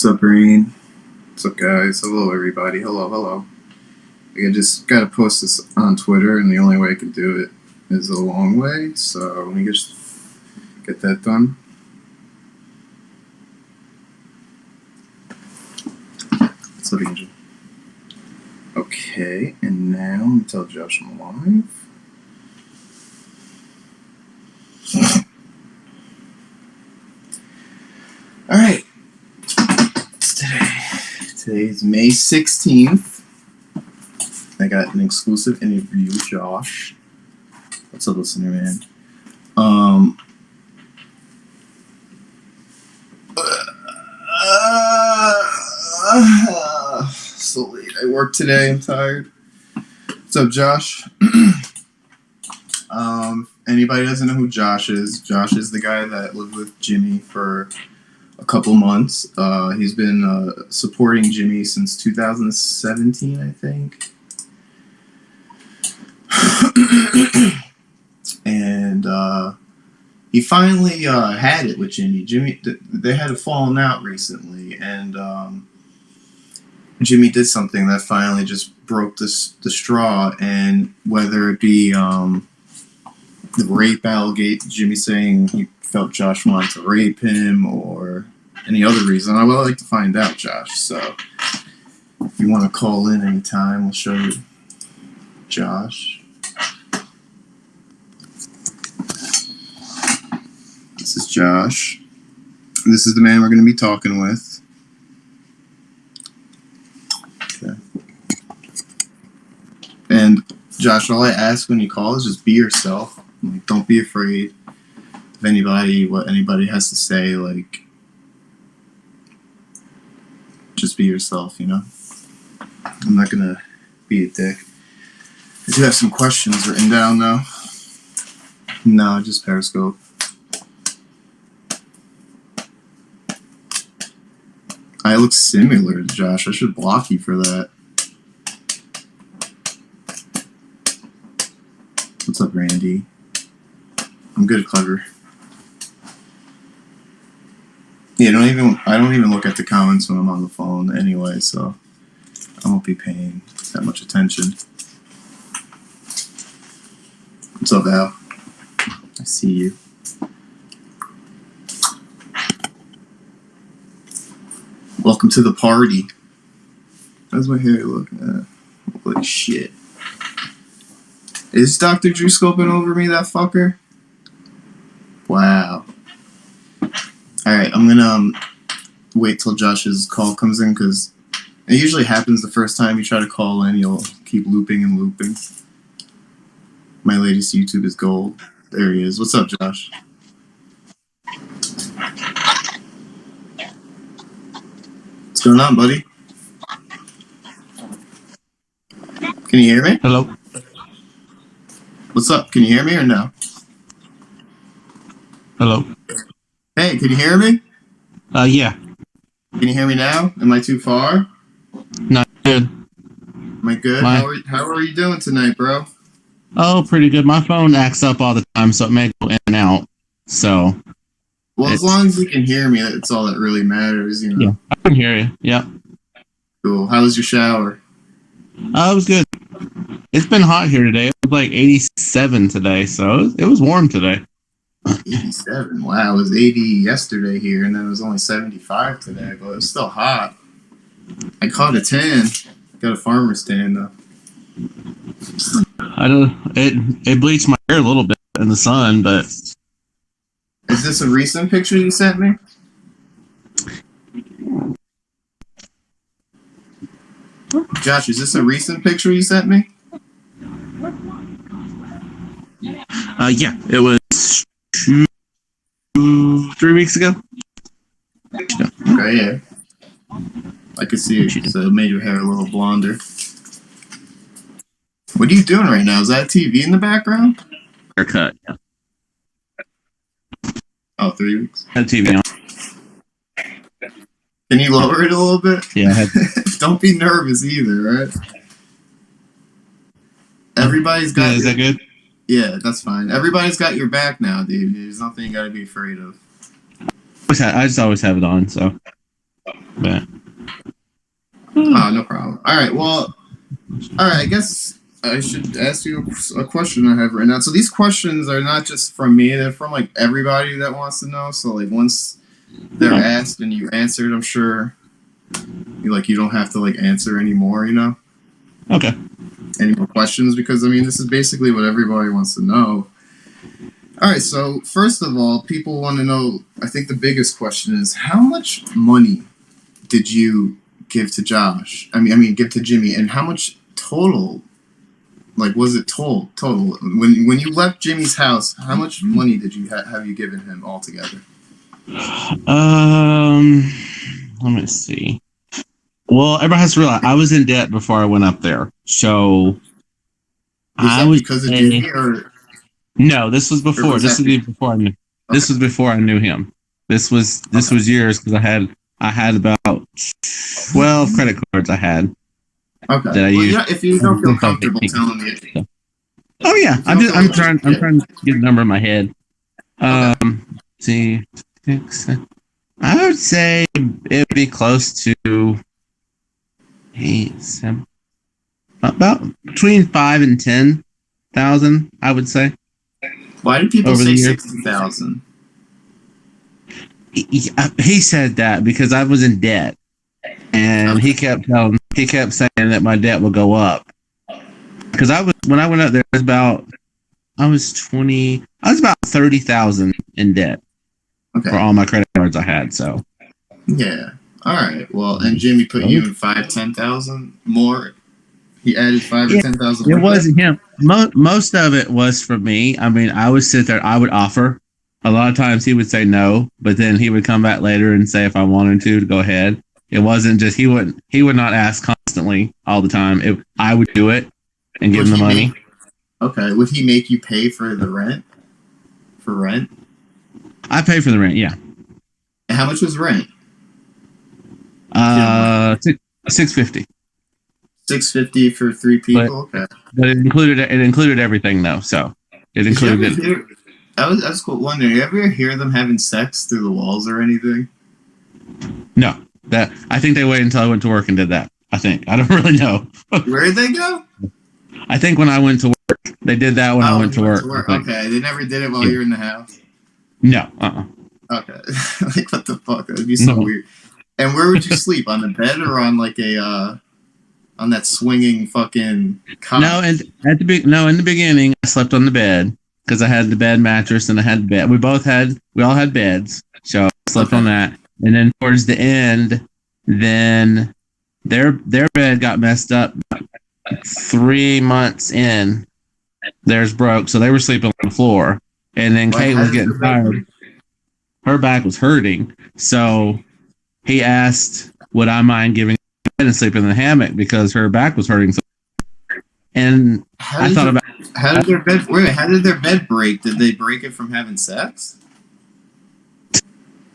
What's up, Rain? What's up, guys? Hello, everybody. Hello, hello. I just gotta post this on Twitter, and the only way I can do it is a long way, so let me just get that done. What's up, Angel? Okay, and now let me tell Josh I'm live. Alright. What's today? Today's May 16th. I got an exclusive interview with Josh. What's up, listener, man? So late. I worked today. I'm tired. What's up, Josh? Anybody doesn't know who Josh is the guy that lived with Jimmy for a couple months. He's been supporting Jimmy since 2017, I think. And he finally had it with Jimmy. They had a falling out recently, and Jimmy did something that finally just broke the straw. And whether it be the rape allegation, Jimmy saying he felt Josh wanted to rape him, or any other reason, I would like to find out, Josh. So if you want to call in anytime, we'll show you Josh. This is Josh. This is the man we're going to be talking with. Okay. And Josh, all I ask when you call is just be yourself. Like, don't be afraid of what anybody has to say. Like, just be yourself, you know? I'm not going to be a dick. I do have some questions written down, though. No, just Periscope. I look similar to Josh. I should block you for that. What's up, Randy? I'm good at clever. Yeah, I don't even look at the comments when I'm on the phone anyway, so I won't be paying that much attention. What's up, Al? I see you. Welcome to the party. How's my hair looking? Holy shit. Is Dr. Drew scoping over me, that fucker? Wow. Alright, I'm gonna wait till Josh's call comes in, because it usually happens the first time you try to call in, you'll keep looping and looping. My latest YouTube is gold. There he is. What's up, Josh? What's going on, buddy? Can you hear me? Hello. What's up? Can you hear me or no? Hello. Hey, can you hear me? Yeah. Can you hear me now? Am I too far? Not good. Am I good? How are you doing tonight, bro? Oh, pretty good. My phone acts up all the time, so it may go in and out. So. Well, as long as you can hear me, that's all that really matters, you know. Yeah, I can hear you. Yeah. Cool. How was your shower? It was good. It's been hot here today. It was like 87 today, so it was warm today. 87. Wow, it was 80 yesterday here, and then it was only 75 today, but it was still hot. I caught a tan. Got a farmer's tan, though. It bleached my hair a little bit in the sun, but. Is this a recent picture you sent me? Josh, is this a recent picture you sent me? Yeah, it was 3 weeks ago. Okay, yeah. I could see it, so it made your hair a little blonder. What are you doing right now? Is that TV in the background? Haircut, yeah. Oh, 3 weeks. Had TV on. Can you lower it a little bit? Yeah. Don't be nervous either, right? Everybody's got. Is that good? Yeah, that's fine. Everybody's got your back now, dude. There's nothing you got to be afraid of. I just always have it on, so. But Oh, no problem. All right. Well, all right. I guess I should ask you a question I have right now. So these questions are not just from me; they're from like everybody that wants to know. So like once they're asked and you answered, I'm sure you don't have to like answer anymore. okay. Any more questions? Because I mean, this is basically what everybody wants to know. All right. So first of all, people want to know. I think the biggest question is how much money did you give to Josh? Give to Jimmy, and how much total? Like, was it total? When you left Jimmy's house, how much money did you have you given him altogether? Let me see. Well, everybody has to realize I was in debt before I went up there, so Was I that was. because of Jimmy, or No, this was before. was This that? was even before I knew. Okay. This was before I knew him. This Okay. was years because I had about 12 credit cards I had Okay. that I Well, used. if you don't feel Since I was comfortable 18. telling me, So- Oh yeah, if you don't feel I'm yeah. trying to get a number in my head. Okay. See, six, I would say it'd be close to 8, 7, about between 5 and 10,000. I would say Why do people over the say years. 60,000? He said that because I was in debt, and Okay. he kept saying that my debt would go up because I was when I went up there it was about I was 20 I was about 30,000 in debt for Okay. all my credit cards I had. So Yeah. All right. Well, and Jimmy put you in 5, 10,000 more. He added 5 or 10,000 it with that. wasn't him. Most of it was for me. I mean, I would sit there. I would offer. A lot of times he would say no, but then he would come back later and say if I wanted to go ahead. It wasn't just he would not ask constantly all the time. I would do it and give Would him the he make? money. Okay. Would he make you pay for the rent? For rent? I pay for the rent. Yeah, And how much was rent? If you don't mind. 650. 650 for three But people. Okay. it included everything though. So it Did you ever included. hear? I was cool. Wondering. You ever hear them having sex through the walls or anything? No, that I think they waited until I went to work and did that. I don't really know. Where did they go? I think when I went to work, they did that when I Oh, went when to you went work. to I work. think. Okay. They never did it while Yeah. you're in the house. No. Okay. Like what the fuck? That'd be so No. weird. And where would you sleep? On the bed or on like a on that swinging fucking cot? No, and in the beginning, I slept on the bed because I had the bed mattress and I had the bed. We all had beds, so I slept on Okay. that. And then towards the end, then their bed got messed up 3 months in. Theirs broke, so they were sleeping on the floor. And then Why? Kate How was did your getting bed tired. break? Her back was hurting, so he asked, "Would I mind giving her a bed and sleeping in the hammock because her back was hurting?" And How I did thought your about how did their bed? Wait, how did their bed break? Did they break it from having sex?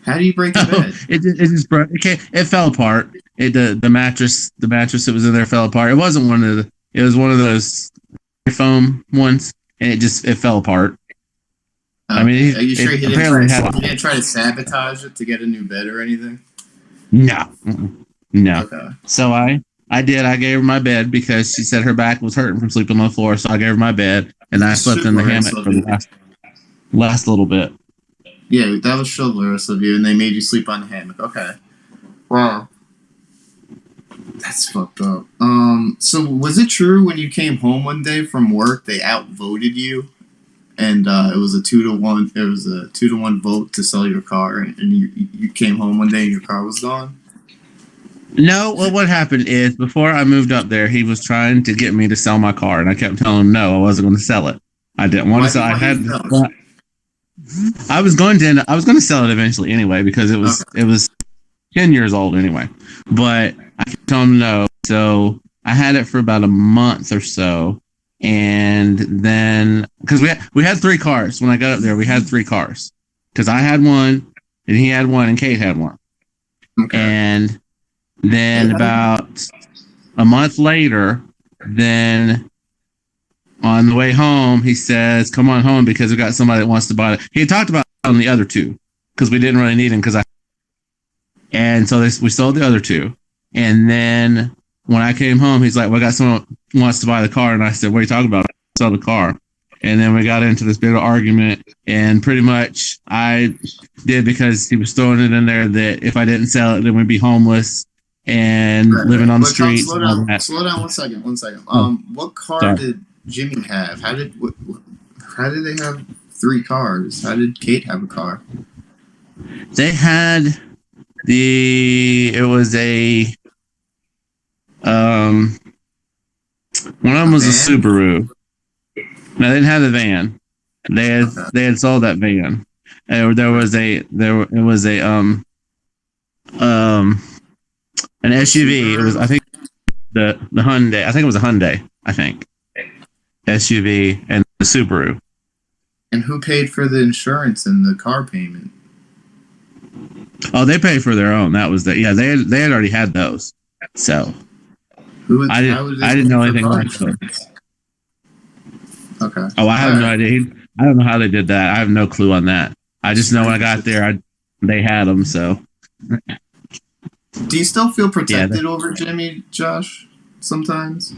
How do you break a bed? it just broke. It fell apart. The mattress that was in there fell apart. It wasn't one of the. It was one of those foam ones, and it fell apart. I Okay. mean, Are you sure it he didn't try apparently to had he didn't try to sabotage it to get a new bed or anything? no, no. Okay. So I did. I gave her my bed because she said her back was hurting from sleeping on the floor. So I gave her my bed, and I slept in the Chivalrous hammock of for the you. last little bit. Yeah, that was chivalrous of you, and they made you sleep on the hammock. Okay. Wow. That's fucked up. So was it true when you came home one day from work they outvoted you, and it was a 2-1. It was a 2-1 vote to sell your car, and you came home one day and your car was gone. No, well, what happened is before I moved up there, he was trying to get me to sell my car, and I kept telling him no, I wasn't going to sell it. I didn't want to Why do sell. you I want you had, to sell? well, I was going to sell it eventually anyway because Okay. it was 10 years old anyway. But I kept telling him no, so I had it for about a month or so, and then because we had three cars when I got up there, we had three cars because I had one, and he had one, and Kate had one, Okay. and then about a month later, then on the way home, he says, "Come on home because we got somebody that wants to buy it." He had talked about on the other two because we didn't really need him because I And so we sold the other two. And then when I came home, he's like, well, I got someone who wants to buy the car. And I said, what are you talking about? Sell the car. And then we got into this big argument. And pretty much I did because he was throwing it in there that if I didn't sell it, then we'd be homeless and living on the streets. Slow down 1 second. What car did Jimmy have? How did they have 3 cars? How did Kate have a car? They had it was one of them was a Subaru. No, they didn't have the van. They had sold that van. It was an SUV. It was, I think, the Hyundai. I think it was a Hyundai. I think SUV and the Subaru. And who paid for the insurance and the car payment? Oh, they paid for their own. That was the yeah. They had already had those. So I didn't know anything about those. Okay. Oh, I have no idea. I don't know how they did that. I have no clue on that. I just know when I got there, they had them. So. Do you still feel protected over Jimmy, Josh? Sometimes.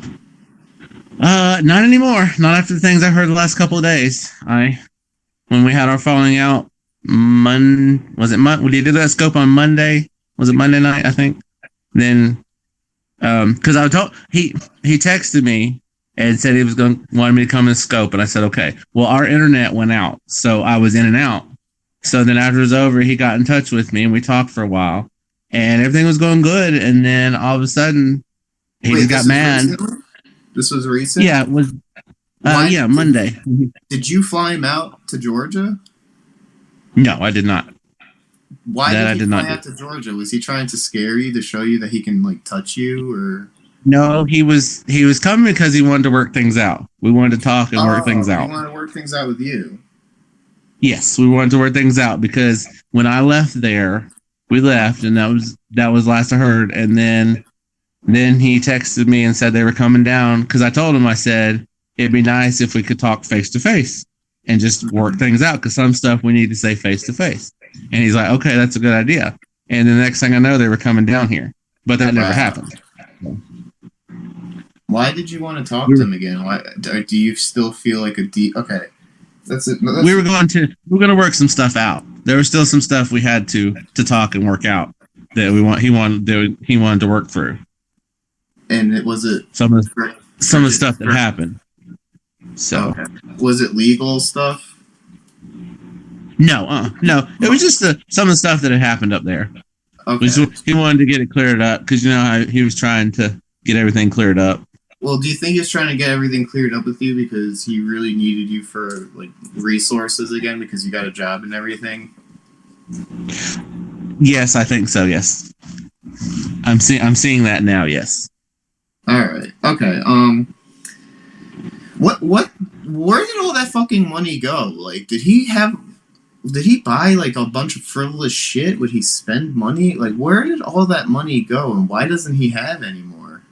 Not anymore. Not after the things I heard the last couple of days. When we had our falling out, was it Monday? We did that scope on Monday. Was it Monday night? I think. Then, because I told he texted me and said he was wanted me to come and scope, and I said okay. Well, our internet went out, so I was in and out. So then after it was over, he got in touch with me and we talked for a while, and everything was going good. And then all of a sudden, he just got mad. This was recent? Yeah, it was. Monday. Did you fly him out to Georgia? No, I did not. Why did he fly out to Georgia? Was he trying to scare you to show you that he can like touch you, or? No, he was coming because he wanted to work things out. We wanted to talk and work things out. He wanted to work things out with you. Yes, we wanted to work things out because when I left there, we left, and that was last I heard. And then he texted me and said they were coming down because I told him, I said it'd be nice if we could talk face to face and just work things out because some stuff we need to say face to face. And he's like, okay, that's a good idea. And the next thing I know, they were coming down here, but that never happened. Why did you want to talk to him again? Why do you still feel like okay? That's it. We were going to work some stuff out. There was still some stuff we had to talk and work out that he wanted to work through. And was it some of the stuff that happened. So was it legal stuff? No. It was just some of the stuff that had happened up there. Okay. He wanted to get it cleared up because you know how he was trying to get everything cleared up. Well, do you think he's trying to get everything cleared up with you because he really needed you for like resources again because you got a job and everything? Yes, I think so. Yes, I'm seeing that now. Yes. All right. Okay. Where did all that fucking money go? Like, did he buy like a bunch of frivolous shit? Would he spend money? Like, where did all that money go, and why doesn't he have anymore?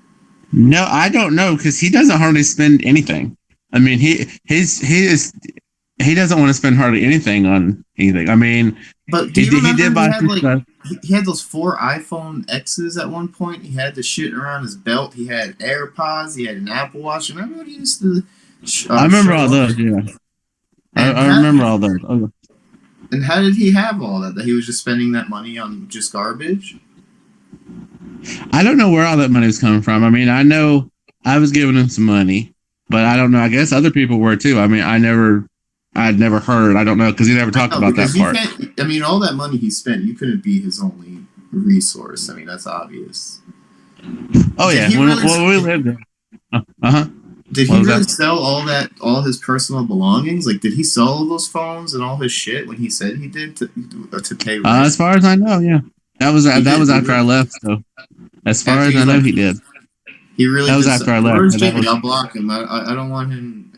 No, I don't know because he doesn't hardly spend anything. I mean, he doesn't want to spend hardly anything on anything. I mean, but he did buy some stuff. He had those 4 iPhone X's at one point. He had the shit around his belt. He had AirPods. He had an Apple Watch. Remember what he used to? I remember all those. Yeah, I remember all those. Oh. And how did he have all that? That he was just spending that money on just garbage? I don't know where all that money was coming from. I mean, I know I was giving him some money, but I don't know. I guess other people were too. I mean, I'd never heard. I don't know because he never talked about that part. I mean, all that money he spent, you couldn't be his only resource. I mean, that's obvious. Oh yeah, we lived there. Did he really sell all his personal belongings? Like, did he sell all those phones and all his shit when he said he did to pay rent? As far as I know, yeah. That was after I left. So, as far as I know, he did. He really. That was after I left. Where's Jimmy? I'll block him. I don't want him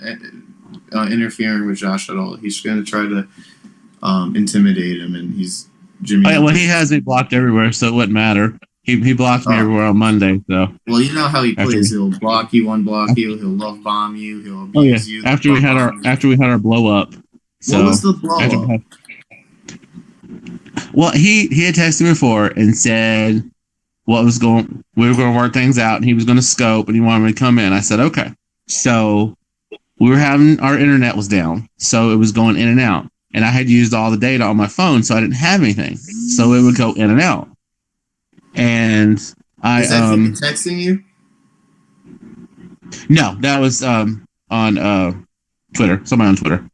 interfering with Josh at all. He's going to try to intimidate him, and he's Jimmy. Oh, yeah, well, he has me blocked everywhere, so it wouldn't matter. He blocked me everywhere on Monday. So. Well, you know how he plays. He'll block you, unblock you. He'll love bomb you. He'll abuse you. After we had our blow up. So, what was the blow up? Well, he had texted me before and said we were going to work things out, and he was going to scope, and he wanted me to come in. I said okay. So we were having our internet was down, so it was going in and out, and I had used all the data on my phone, so I didn't have anything, so it would go in and out. And I Is that he texting you? no, that was on Twitter, somebody on Twitter.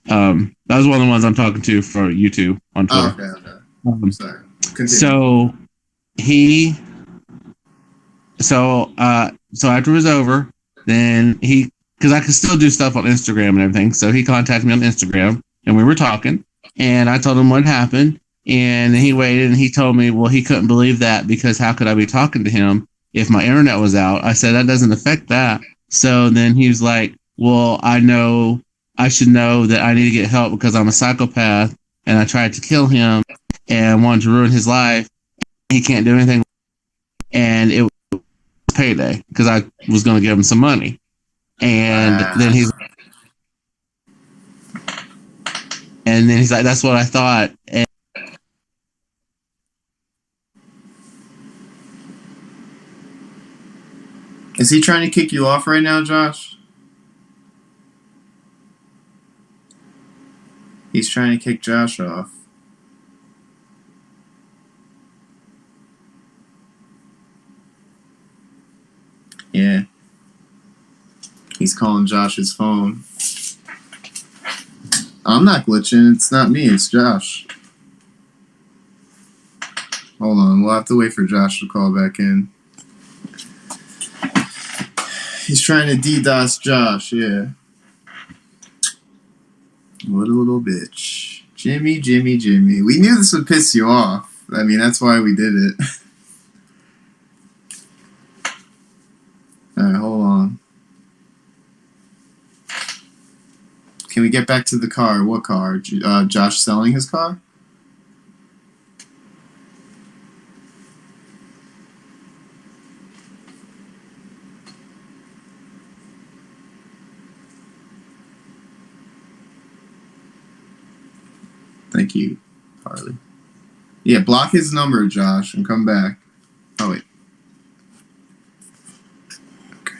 That was one of the ones I'm talking to for YouTube on Twitter. Oh, okay. Sorry. Continue. So he, so after it was over, then because I could still do stuff on Instagram and everything, so he contacted me on Instagram, and we were talking, and I told him what happened, and he waited, and he told me, well, he couldn't believe that because how could I be talking to him if my internet was out? I said that doesn't affect that. So then he was like, well, I should know that I need to get help because I'm a psychopath and I tried to kill him and wanted to ruin his life. He can't do anything. And it was payday because I was going to give him some money. And then he's like, that's what I thought. And is he trying to kick you off right now, Josh? He's trying to kick Josh off. Yeah. He's calling Josh's phone. I'm not glitching. It's not me. It's Josh. Hold on. We'll have to wait for Josh to call back in. He's trying to DDoS Josh. Yeah. What a little bitch. Jimmy. We knew this would piss you off. I mean, that's why we did it. Alright, hold on. Can we get back to the car? What car? Josh selling his car? Thank you, Harley. Yeah, block his number, Josh, and come back. Oh, wait. Okay.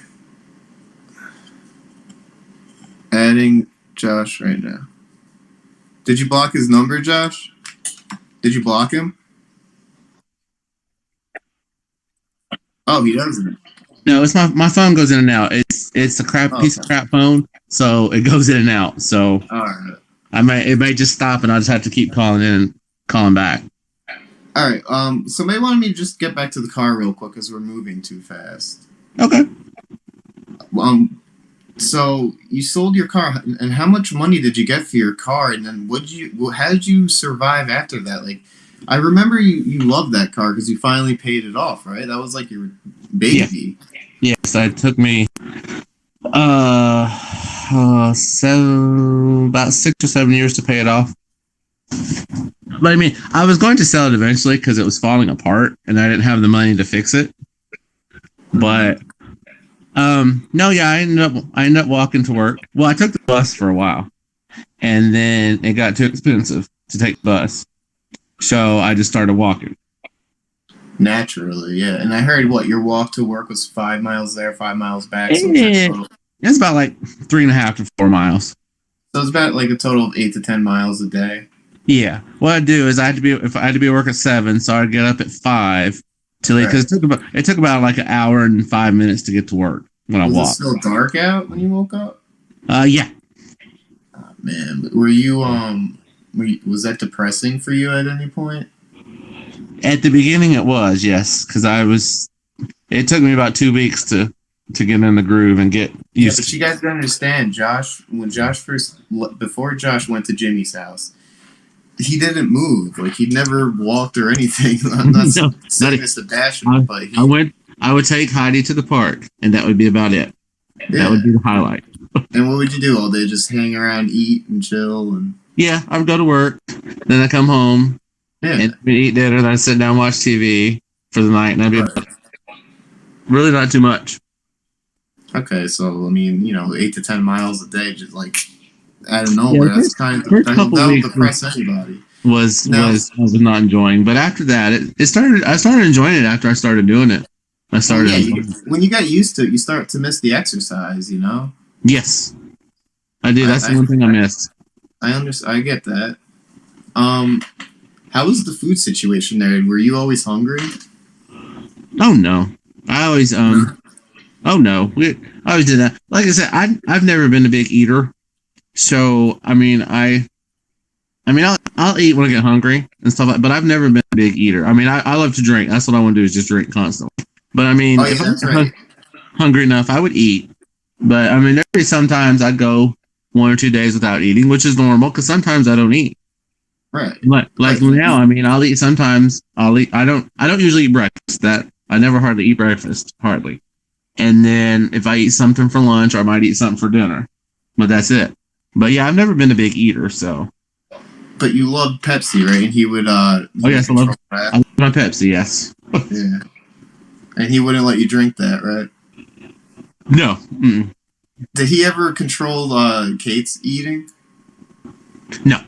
Adding Josh right now. Did you block his number, Josh? Did you block him? Oh, he doesn't. no, it's my phone goes in and out. It's a crap piece of crap phone, so it goes in and out. So All right. it may just stop, and I'll just have to keep calling in and calling back. All right. Somebody wanted me to just get back to the car real quick because we're moving too fast. Okay. So you sold your car, and how much money did you get for your car? And then how did you survive after that? Like, I remember you loved that car because you finally paid it off, right? That was like your baby. Yeah. Yes, it took me about 6 or 7 years to pay it off. But I mean, I was going to sell it eventually because it was falling apart, and I didn't have the money to fix it. But no, yeah, I ended up walking to work. Well, I took the bus for a while, and then it got too expensive to take the bus, so I just started walking. Naturally, yeah. And I heard your walk to work was 5 miles there, 5 miles back. So it's about like 3.5 to 4 miles. So it's about like a total of 8 to 10 miles a day. Yeah. What I'd do is I had to be at work at 7, so I'd get up at 5 because it took about like an hour and 5 minutes to get to work when I walked. Was it still dark out when you woke up? Yeah. Oh, man, were you was that depressing for you at any point? At the beginning, it was, yes, because it took me about 2 weeks to get in the groove and get used to it. But you guys don't understand, before Josh went to Jimmy's house, he didn't move. Like, he'd never walked or anything. I'm not saying this to bash him, but I would take Heidi to the park, and that would be about it. Yeah. That would be the highlight. And what would you do all day? Just hang around, eat, and chill? And yeah, I would go to work, then I come home, and we'd eat dinner, then I'd sit down and watch TV for the night, and I'd be really not too much. Okay, so, I mean, 8 to 10 miles a day, just like, I don't know, that's kind of, that'll depress anybody. Now, I was not enjoying. But after that, it started. I started enjoying it after I started doing it. I well, started yeah, enjoying it. when you get used to it, you start to miss the exercise. You know, Yes, I do. That's the I one thing I missed. I get that. Um, how was the food situation there? Were you always hungry? Oh no, I always No. Oh no, I always did that. Like I said, I've never been a big eater, so I'll eat when I get hungry and stuff like. But I've never been a big eater. I mean, I love to drink. That's what I want to do is just drink constantly. But I Oh mean, yeah, if I'm that's right. hungry enough, I would eat. But I mean, there's sometimes I'd go 1 or 2 days without eating, which is normal because sometimes I don't eat. Right. Like Right. now, I mean, I'll eat sometimes. I'll eat. I don't usually eat breakfast. That I never hardly eat breakfast, hardly. And then if I eat something for lunch, or I might eat something for dinner, but that's it. But yeah, I've never been a big eater, so But you loved Pepsi, right? And oh he would yes, control that. I love my Pepsi. Yes, Yeah. And he wouldn't let you drink that, right? no, mm-mm. Did he ever control Kate's eating? No.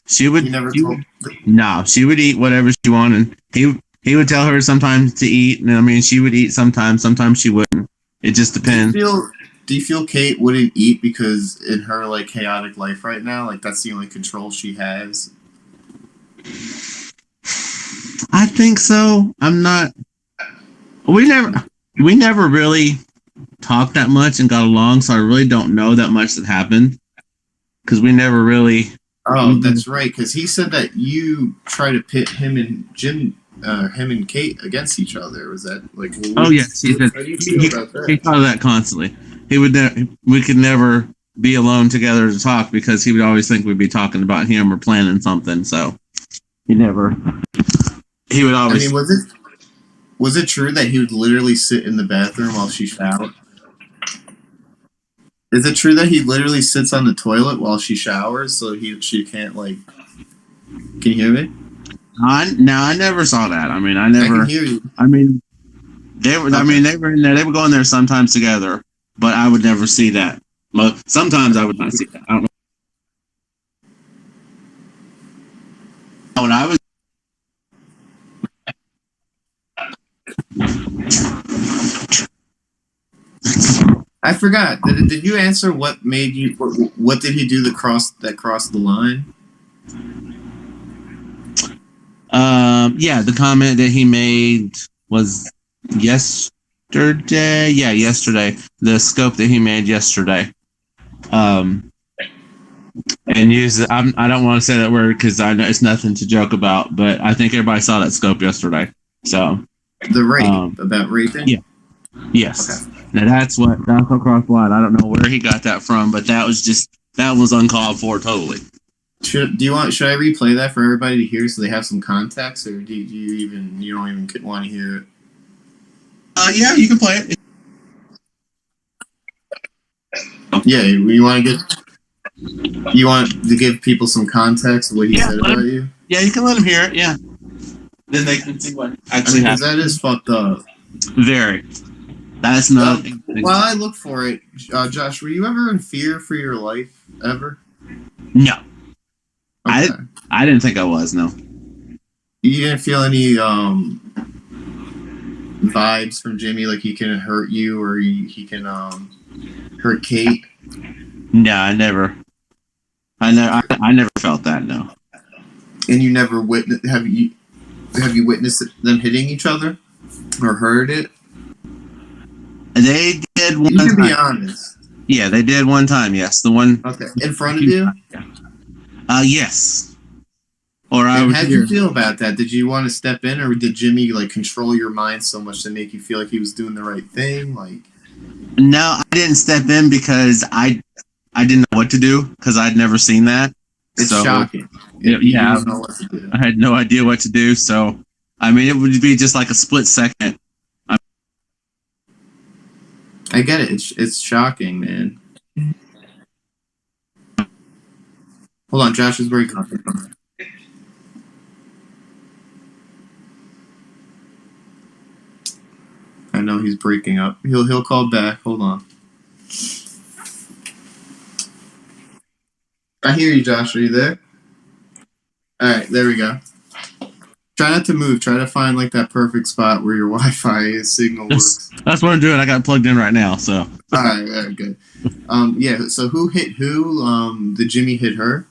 She He would, never she told. would, no, she would eat whatever she wanted. He would tell her sometimes to eat, and I mean, she would eat sometimes. Sometimes she wouldn't. It just Do you depends. feel do you feel Kate wouldn't eat because in her like chaotic life right now, like that's the only control she has? I think so. I'm not. We never, we never really talked that much and got along, so I really don't know that much that happened because we never really. Oh, We, that's right. Because he said that you try to pit him and Kate against each other. Was that like? Oh yes, he said How do you feel about he that? thought of that constantly. He would we could never be alone together to talk because he would always think we'd be talking about him or planning something. So he never. He would I mean, always. was it true that he would literally sit in the bathroom while she showered? Is it true that he literally sits on the toilet while she showers so she can't like? Can you hear me? I never saw that. I mean, I I can never. hear you. I mean, they were. I Okay. mean, they were in there. They would go in there sometimes together, but I would never see that. But sometimes I would not see that. I don't know. When I was. I forgot. Did you answer what made you? What did he do that crossed the line? Yeah, the comment that he made was yesterday. Yeah, yesterday. The scope that he made yesterday. Um, and use it. I don't want to say that word because I know it's nothing to joke about, but I think everybody saw that scope yesterday. So, The rape um, about raping. yeah, Okay. yes. Now that's what crossed the line. I don't know where he got that from, but that was uncalled for totally. Should I replay that for everybody to hear so they have some context, or you don't even want to hear it? Yeah, you can play it. Yeah, you want to give people some context of what he Yeah, said about you. yeah, you can let him hear it. Yeah, then they can see what I actually mean, because happened. that is fucked up. Very. That's not. While I look for it, Josh, were you ever in fear for your life ever? No, I Okay. I didn't think I was. No, You didn't feel any vibes from Jimmy, like he can hurt you or he can hurt Kate. no, I never felt that. No, And you never have you witnessed them hitting each other or heard it? they did one You can be time. honest. Yeah, they did one time. Yes, the one. Okay, in A front of few you. times. Yeah. Yes, or I And would how'd you hear. feel about that? Did you want to step in, or did Jimmy like control your mind so much to make you feel like he was doing the right thing? Like No, I didn't step in because I didn't know what to do because I'd never seen that. it's So shocking. You yeah, don't know what to do. I had no idea what to do. So I mean, it would be just like a split second. I get it. It's shocking, man. Hold on, Josh is breaking up. I know he's breaking up. He'll call back. Hold on. I hear you, Josh. Are you there? All right, there we go. Try not to move. Try to find like that perfect spot where your Wi-Fi signal works. That's what I'm doing. I got it plugged in right now. So. All right, good. Yeah. So who hit who? Did Jimmy hit her?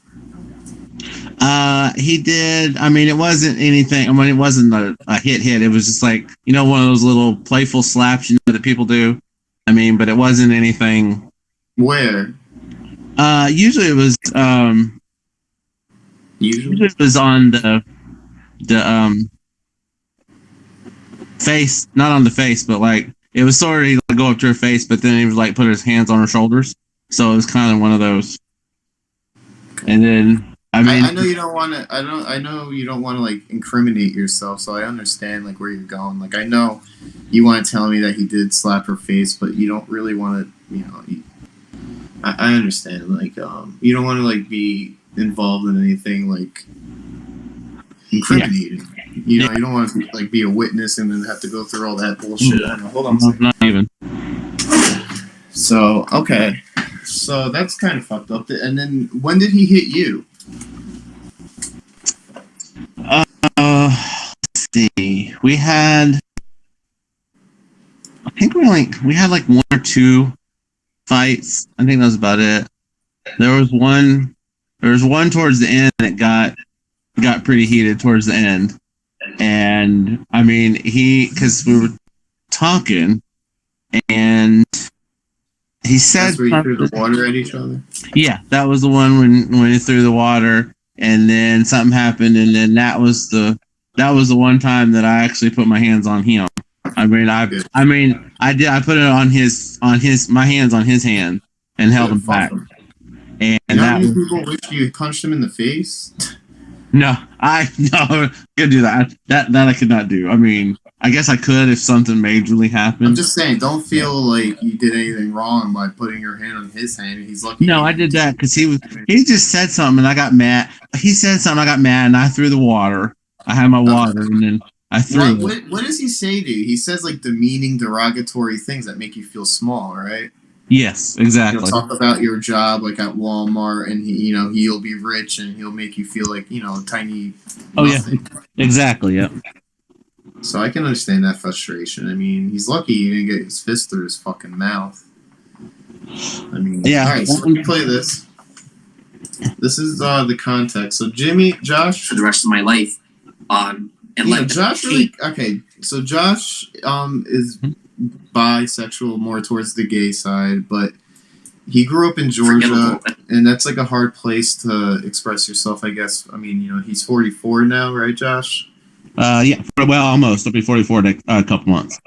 He did. I mean, it wasn't anything. I mean, it wasn't a hit. It was just like, one of those little playful slaps, that people do. I mean, but it wasn't anything. Where? Usually it was. Usually it was on the face, not on the face, but like it was sort of like go up to her face, but then he was like put his hands on her shoulders. So it was kind of one of those. And then I mean, I know you don't want to. I know you don't want to like incriminate yourself. So I understand like where you're going. Like I know you want to tell me that he did slap her face, but you don't really want to. I understand. Like you don't want to like be involved in anything like incriminating. Yeah. You don't want to like be a witness and then have to go through all that bullshit. I know. Hold on a second. Not even. So okay, so that's kind of fucked up. And then when did he hit you? Let's see. We had. I think we had like one or two fights. I think that was about it. There was one towards the end that got pretty heated towards the end. And I mean, because we were talking and he said, that's where you threw the water at each other? Yeah, that was the one when he threw the water and then something happened. And then that was the one time that I actually put my hands on him. I mean, I did. I put it on my hands on his hand and held him back. And how many people wish you punched him in the face? No, I could do that. That I could not do. I mean, I guess I could if something majorly happened. I'm just saying, don't feel like you did anything wrong by putting your hand on his hand. He's lucky. No, I did that because he just said something and I got mad. He said something, I got mad, and I threw the water. I had my water, and then I threw it. What does he say to you? He says like demeaning, derogatory things that make you feel small, right? Yes, exactly. He'll talk about your job like at Walmart, and he'll be rich, and he'll make you feel like tiny. Oh nothing. Yeah, exactly. Yeah. So I can understand that frustration. I mean, he's lucky he didn't get his fist through his fucking mouth. I mean, yeah. All right, so let me play this. This is the context. So Josh, for the rest of my life, and like Josh really okay. So Josh is bisexual, more towards the gay side, but he grew up in Georgia, and that's like a hard place to express yourself, I guess. I mean, he's 44 now, right, Josh? Yeah. Well, almost. I'll be 44 in a couple months.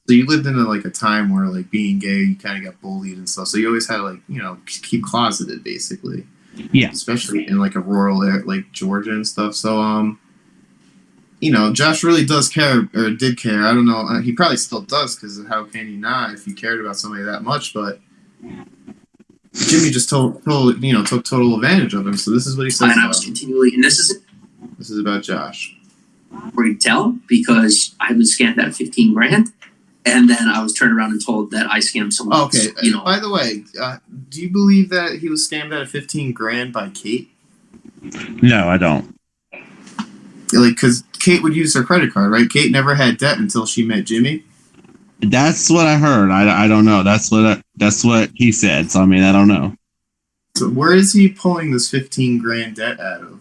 So you lived in a time where like being gay, you kind of got bullied and stuff. So you always had to keep closeted, basically. Yeah. Especially in like a rural area like Georgia and stuff. So Josh really does care, or did care. I don't know. He probably still does, because how can he not if he cared about somebody that much? But Jimmy just took total advantage of him. So this is what he says. And I was continually, and this is about Josh. Where you tell, because I was scammed out of $15,000, and then I was turned around and told that I scammed someone else. Okay. By the way, do you believe that he was scammed out of $15,000 by Kate? No, I don't. Because Kate would use her credit card, right? Kate never had debt until she met Jimmy. That's what I heard. I don't know. That's what he said. So I mean, I don't know. So where is he pulling this $15,000 debt out of?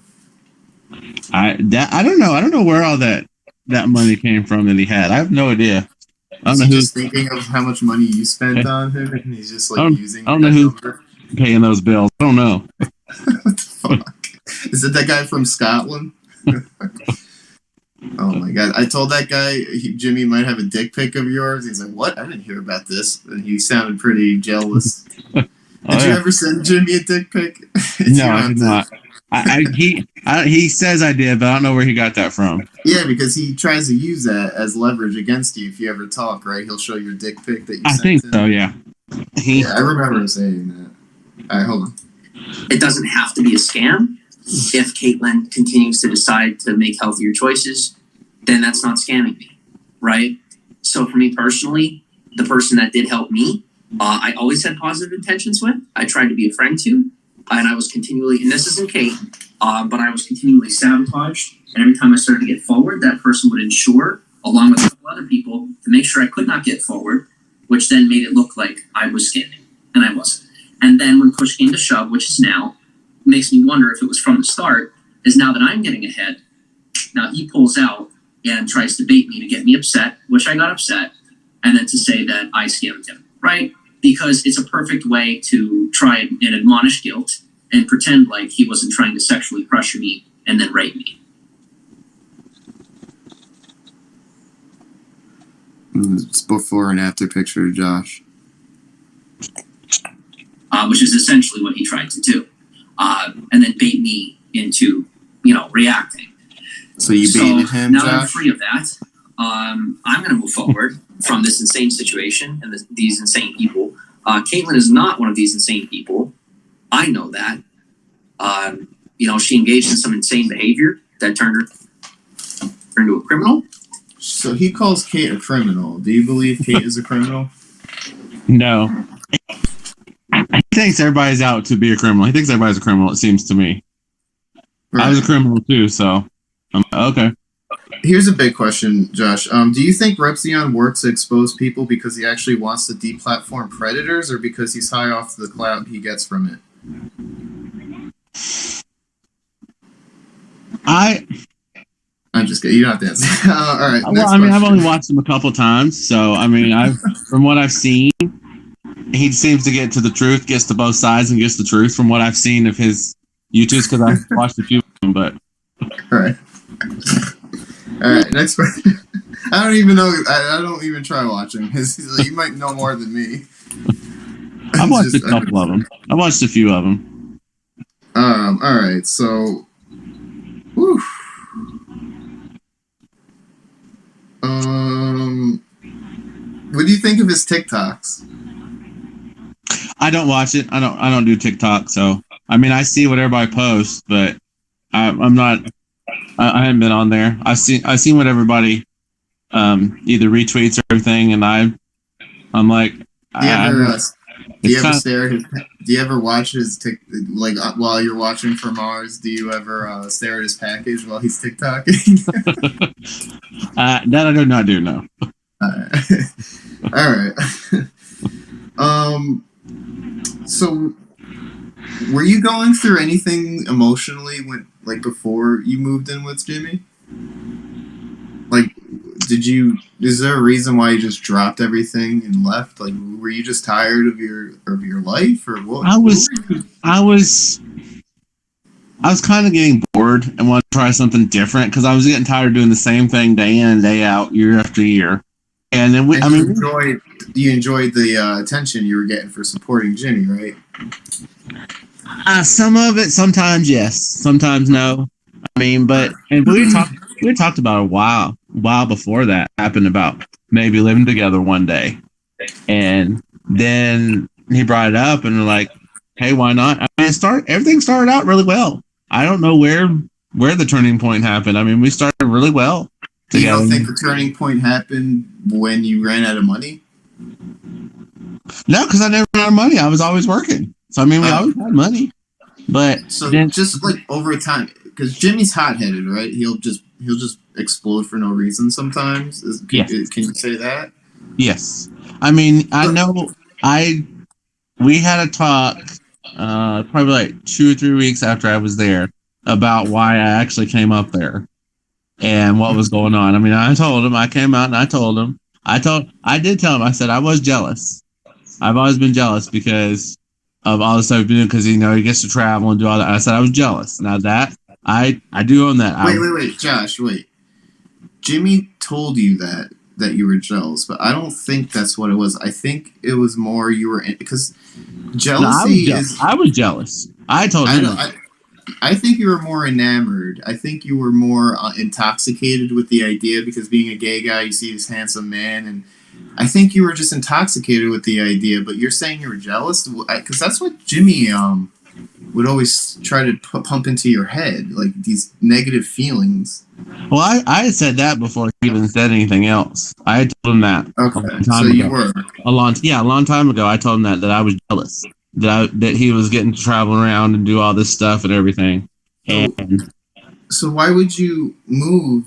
I don't know. I don't know where all that money came from that he had. I have no idea. I don't know who's thinking of how much money you spent on him, and he's just using. I don't know who's paying those bills. I don't know. What the fuck? Is it that guy from Scotland? Oh my god! I told that guy Jimmy might have a dick pic of yours. He's like, "What? I didn't hear about this." And he sounded pretty jealous. Did you ever send Jimmy a dick pic? No, I did not. He says I did, but I don't know where he got that from. Yeah, because he tries to use that as leverage against you if you ever talk, right? He'll show your dick pic that you sent him. I think so, yeah. Yeah, I remember him saying that. All right, hold on. It doesn't have to be a scam. If Caitlin continues to decide to make healthier choices, then that's not scamming me, right? So for me personally, the person that did help me, I always had positive intentions with. I tried to be a friend to, and I was continually, and this isn't Kate, but I was continually sabotaged. And every time I started to get forward, that person would ensure, along with a couple other people, to make sure I could not get forward, which then made it look like I was scamming, and I wasn't. And then when push came to shove, which is now, makes me wonder if it was from the start, is now that I'm getting ahead, now he pulls out and tries to bait me to get me upset, which I got upset, and then to say that I scammed him, right? Because it's a perfect way to try and admonish guilt and pretend like he wasn't trying to sexually pressure me and then rape me. It's before and after picture of Josh. Which is essentially what he tried to do. And then bait me into, reacting. So you baited him, now Josh? that I'm free of that, I'm going to move forward from this insane situation and these insane people. Caitlin is not one of these insane people. I know that. She engaged in some insane behavior that turned her into a criminal. So he calls Kate a criminal. Do you believe Kate is a criminal? No. He thinks everybody's out to be a criminal. He thinks everybody's a criminal, it seems to me. Right. I was a criminal too, so I'm okay. Here's a big question, Josh. Do you think Repzeon works to expose people because he actually wants to deplatform predators, or because he's high off the clout he gets from it? I'm just kidding. You don't have to answer. All right. Well, I've only watched him a couple times, so from what I've seen, he seems to get to the truth, gets to both sides, and gets the truth from what I've seen of his YouTubes, because I've watched a few of them. But all right. All right. Next question. I don't even know. I don't even try watching. You might know more than me. I've watched a couple of them. I watched a few of them. All right. So. Whew. What do you think of his TikToks? I don't watch it. I don't do TikTok. So I see what everybody posts, but I'm not. I haven't been on there. I've seen what everybody either retweets or everything, and I'm like. Do you ever watch his while you're watching from Mars? Do you ever stare at his package while he's TikToking? That I do not do. No. All right. So, were you going through anything emotionally before you moved in with Jimmy? Is there a reason why you just dropped everything and left? Were you just tired of your life, or what? I was kind of getting bored and wanted to try something different, because I was getting tired of doing the same thing day in and day out, year after year. And then you enjoyed the attention you were getting for supporting Jimmy, right? Some of it, sometimes yes, sometimes no. But we talked about a while before that happened about maybe living together one day, and then he brought it up, and we're like, hey, why not? Everything started out really well. I don't know where the turning point happened. We started really well together. You don't think the turning point happened when you ran out of money? No, because I never ran out of money. I was always working. So we always had money. But so just over time, because Jimmy's hot-headed, right? He'll just explode for no reason sometimes. Can you say that? Yes. I know we had a talk probably 2 or 3 weeks after I was there about why I actually came up there and what was going on. I told him, I came out and I told him. I did tell him, I said I was jealous. I've always been jealous because of all the stuff he's been doing, because he gets to travel and do all that. I said I was jealous. Now that I do own that. Wait, Josh, wait. Jimmy told you that you were jealous, but I don't think that's what it was. I think it was more you were because jealousy I was jealous. I told him. I think you were more enamored. I think you were more intoxicated with the idea, because being a gay guy, you see this handsome man, and I think you were just intoxicated with the idea. But you're saying you were jealous, because that's what Jimmy would always try to pump into your head, these negative feelings. Well, I had said that before he even said anything else. I had told him that. Okay, so you were a long time ago. I told him that I was jealous that he was getting to travel around and do all this stuff and everything. So, And so why would you move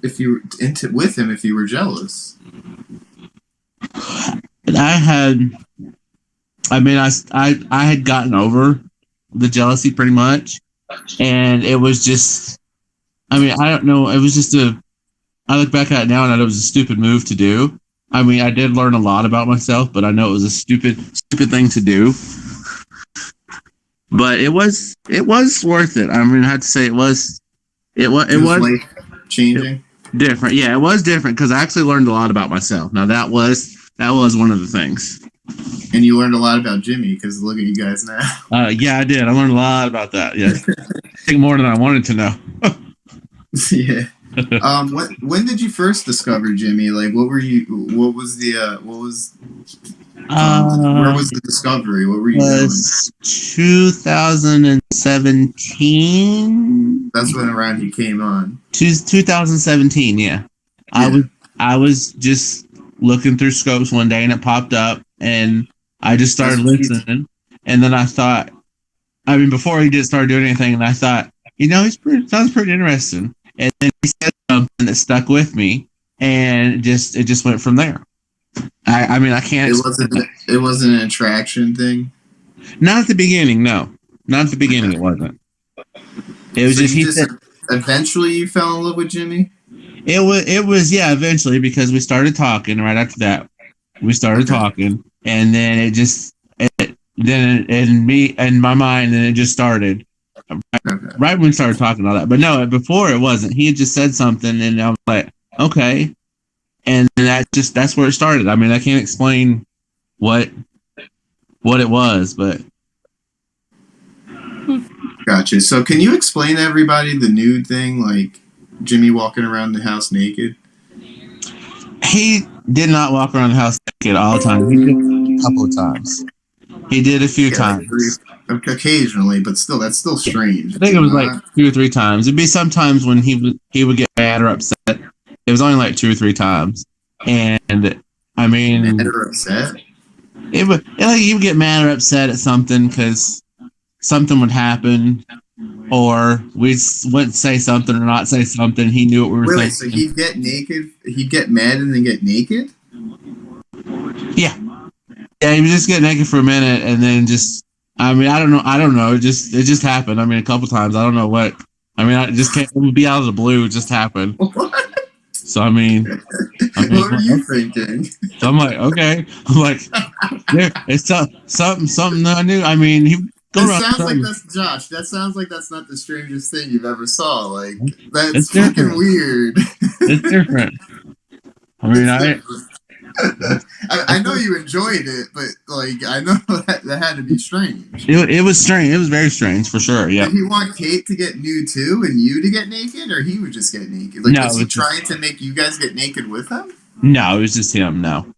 if you were into with him if you were jealous? I had, I had gotten over the jealousy pretty much, and it was just, I don't know, it was just I look back at it now and it was a stupid move to do. I did learn a lot about myself, but I know it was a stupid thing to do. But it was worth it. I have to say it was Life changing. different. Yeah, it was different because I actually learned a lot about myself. Now that was one of the things. And you learned a lot about Jimmy because look at you guys now. Yeah, I did. I learned a lot about that. Yes, I think more than I wanted to know. Yeah. When did you first discover Jimmy? Like, what were you? What was the? Where was the discovery? What were you doing? Was 2017. That's when around he came on. 2017. Yeah, Yeah. I was just looking through scopes one day and it popped up and I just started listening. And then I thought, before he did start doing anything, and I thought, sounds pretty interesting. And then he said something that stuck with me, and it just went from there. I can't. It wasn't an attraction thing. Not at the beginning, no. Not at the beginning. It wasn't. It was So just he said. Eventually, you fell in love with Jimmy. It was yeah. Eventually, because we started talking. Right after that, we started talking, and then in my mind, then it just started. Right when we started talking all that, but no, before it wasn't. He had just said something, and I was like, okay, and that's where it started. I can't explain what it was, but gotcha. So, can you explain to everybody the nude thing, like Jimmy walking around the house naked? He did not walk around the house naked all the time. He did a couple of times. He did a few times. Occasionally, but still, that's still strange. I think it was like 2 or 3 times. It'd be sometimes when he would get mad or upset. It was only like 2 or 3 times, and mad or upset. He would get mad or upset at something because something would happen, or we wouldn't say something or not say something. He knew what we were thinking. So he'd get naked. He'd get mad and then get naked. Yeah. Yeah, he would just get naked for a minute and then just. I don't know. It just happened. A couple times. I don't know what. I just can't. It would be out of the blue. It just happened. What? So what were you thinking? So I'm like, okay. I'm like, yeah, it's something that I knew. He. That sounds like that's Josh. That sounds like that's not the strangest thing you've ever saw. Like that's it's fucking different. Weird. It's different. I know you enjoyed it, but like I know that had to be strange. It was strange. It was very strange for sure. Yeah. Did he want Kate to get nude too, and you to get naked, or he would just get naked? Like, was he trying to make you guys get naked with him? No, it was just him. No.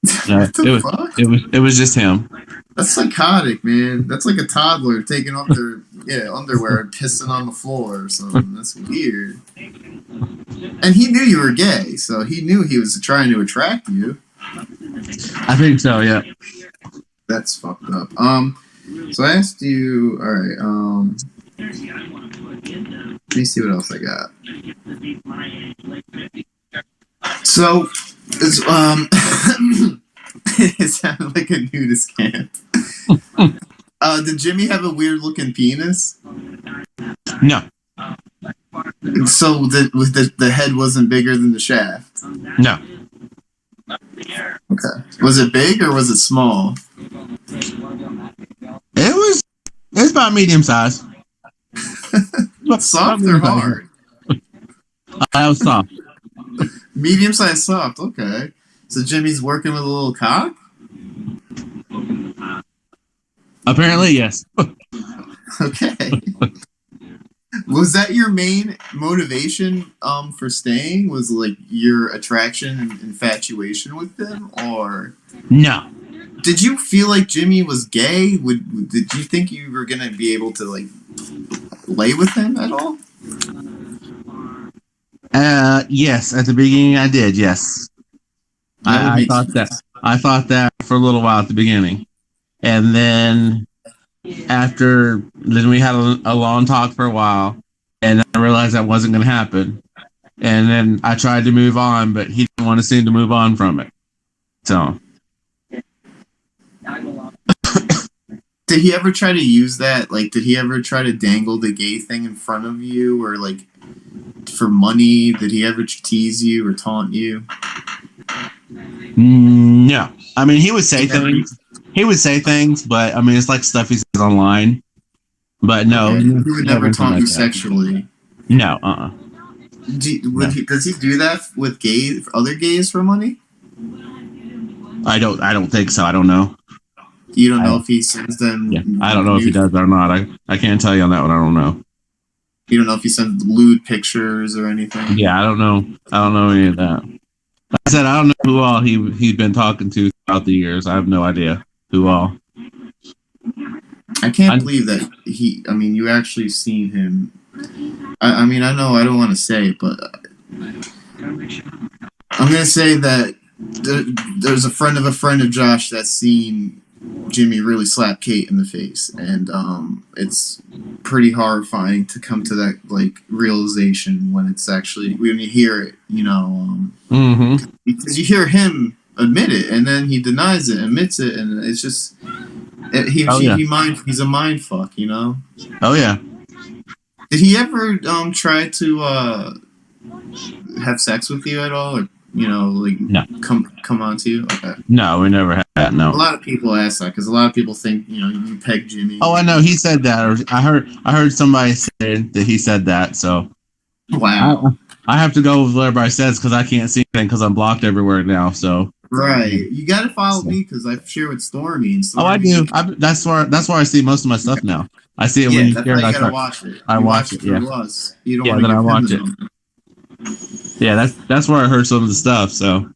It was just him. That's psychotic, man. That's like a toddler taking off their underwear and pissing on the floor or something. That's weird. And he knew you were gay, so he knew he was trying to attract you. I think so, yeah. That's fucked up. So I asked you, all right, let me see what else I got. So, it sounded like a nudist camp. Did Jimmy have a weird looking penis? No. So the head wasn't bigger than the shaft? No. Okay. Was it big or was it small? It's about medium size. Soft or hard? I was soft. Medium size soft, okay. So Jimmy's working with a little cock? Apparently, yes. Okay. Was that your main motivation for staying? Was like your attraction and infatuation with them, or no? Did you feel like Jimmy was gay? Did you think you were gonna be able to like lay with him at all? Yes. At the beginning, I did. Yes. I thought that for a little while at the beginning, and then after then we had a long talk for a while, and I realized that wasn't going to happen. And then I tried to move on, but he didn't want to seem to move on from it. So Did he ever try to use that? Like, did he ever try to dangle the gay thing in front of you, or like for money? Did he ever tease you or taunt you? no, I mean he would say things. He would say things, but I mean it's like stuff he says online. But no, Okay. He would never anything taunt like you that. sexually. No, Does he do that with gays, other gays for money? I don't think so. I don't know. You don't know if he sends them. Yeah, I don't know if he does or not. I can't tell you on that one. I don't know. You don't know if he sends lewd pictures or anything. Yeah, I don't know. I don't know any of that. Like I said, I don't know who all he's been talking to throughout the years. I have no idea who all. I can't believe that he. I mean, you actually seen him. I mean, I know I don't want to say it, but I'm gonna say that there's a friend of Josh that's seen Jimmy really slap Kate in the face, and it's pretty horrifying to come to that like realization when it's actually when you hear it, you know, because you hear him admit it and then he denies it, admits it, and it's just he's a mind fuck, you know. Oh yeah. Did he ever try to have sex with you at all, or you know, like no. come on to you? Okay. No, we never had that. No. A lot of people ask that because a lot of people think you know you peg Jimmy. Oh, I know he said that. Or I heard somebody say that he said that. So wow. I have to go with what everybody says because I can't see anything because I'm blocked everywhere now. So right, you got to follow me because I share with Stormy and Stormy. Oh, I do. That's where I see most of my stuff now. I see it when you share it. You gotta watch it. I watch it. Yeah. Us. You don't yeah, want then to I watch it. Yeah, that's where I heard some of the stuff. So,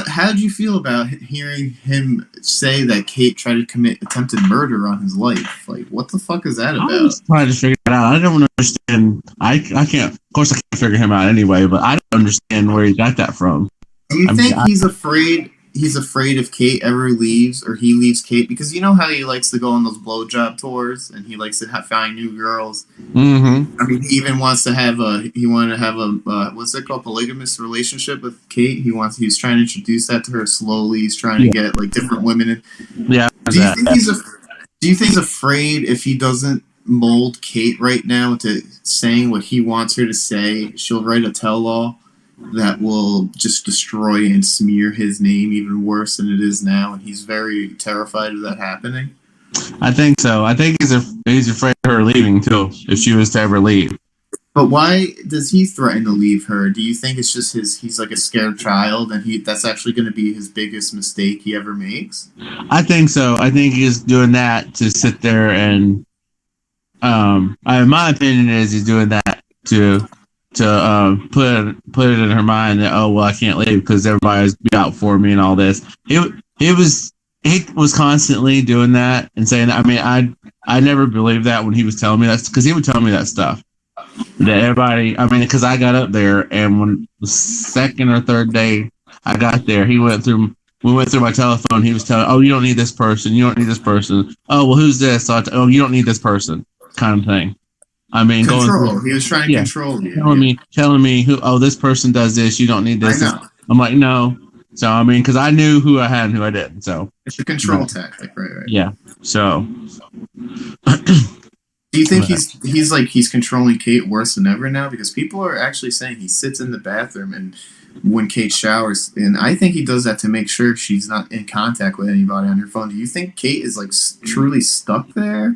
how did you feel about hearing him say that Kate tried to commit attempted murder on his life? Like, what the fuck is that about? I was trying to figure it out. I don't understand. I can't. Of course, I can't figure him out anyway. But I don't understand where he got that from. Do you think he's afraid? He's afraid if Kate ever leaves or he leaves Kate because you know how he likes to go on those blowjob tours and he likes to find new girls. Mm-hmm. I mean, he even wants to have he wanted to have a what's it called, polygamous relationship with Kate. He's trying to introduce that to her slowly. He's trying to get like different women in. Yeah. Do you think he's afraid if he doesn't mold Kate right now into saying what he wants her to say, she'll write a tell-all that will just destroy and smear his name even worse than it is now, and he's very terrified of that happening? I think so. I think he's afraid of her leaving too, if she was to ever leave. But why does he threaten to leave her? Do you think it's just he's like a scared child, and that's actually going to be his biggest mistake he ever makes? I think so. I think he's doing that to sit there and, my opinion is he's doing that to put it in her mind that, oh well, I can't leave because everybody's out for me and all this. He was constantly doing that and saying that. I mean, I never believed that when he was telling me that, because he would tell me that stuff that everybody. I mean, because I got up there and when the second or third day I got there, we went through my telephone. He was telling, oh, you don't need this person. You don't need this person. Oh, well, who's this? So oh, you don't need this person, kind of thing. I mean, he was trying to control you. Telling me who, oh, this person does this. You don't need this. I know. I'm like, no. So, I mean, because I knew who I had and who I didn't. So it's a control tactic, right? Yeah. So, do you think he's controlling Kate worse than ever now? Because people are actually saying he sits in the bathroom and when Kate showers, and I think he does that to make sure she's not in contact with anybody on her phone. Do you think Kate is like truly stuck there?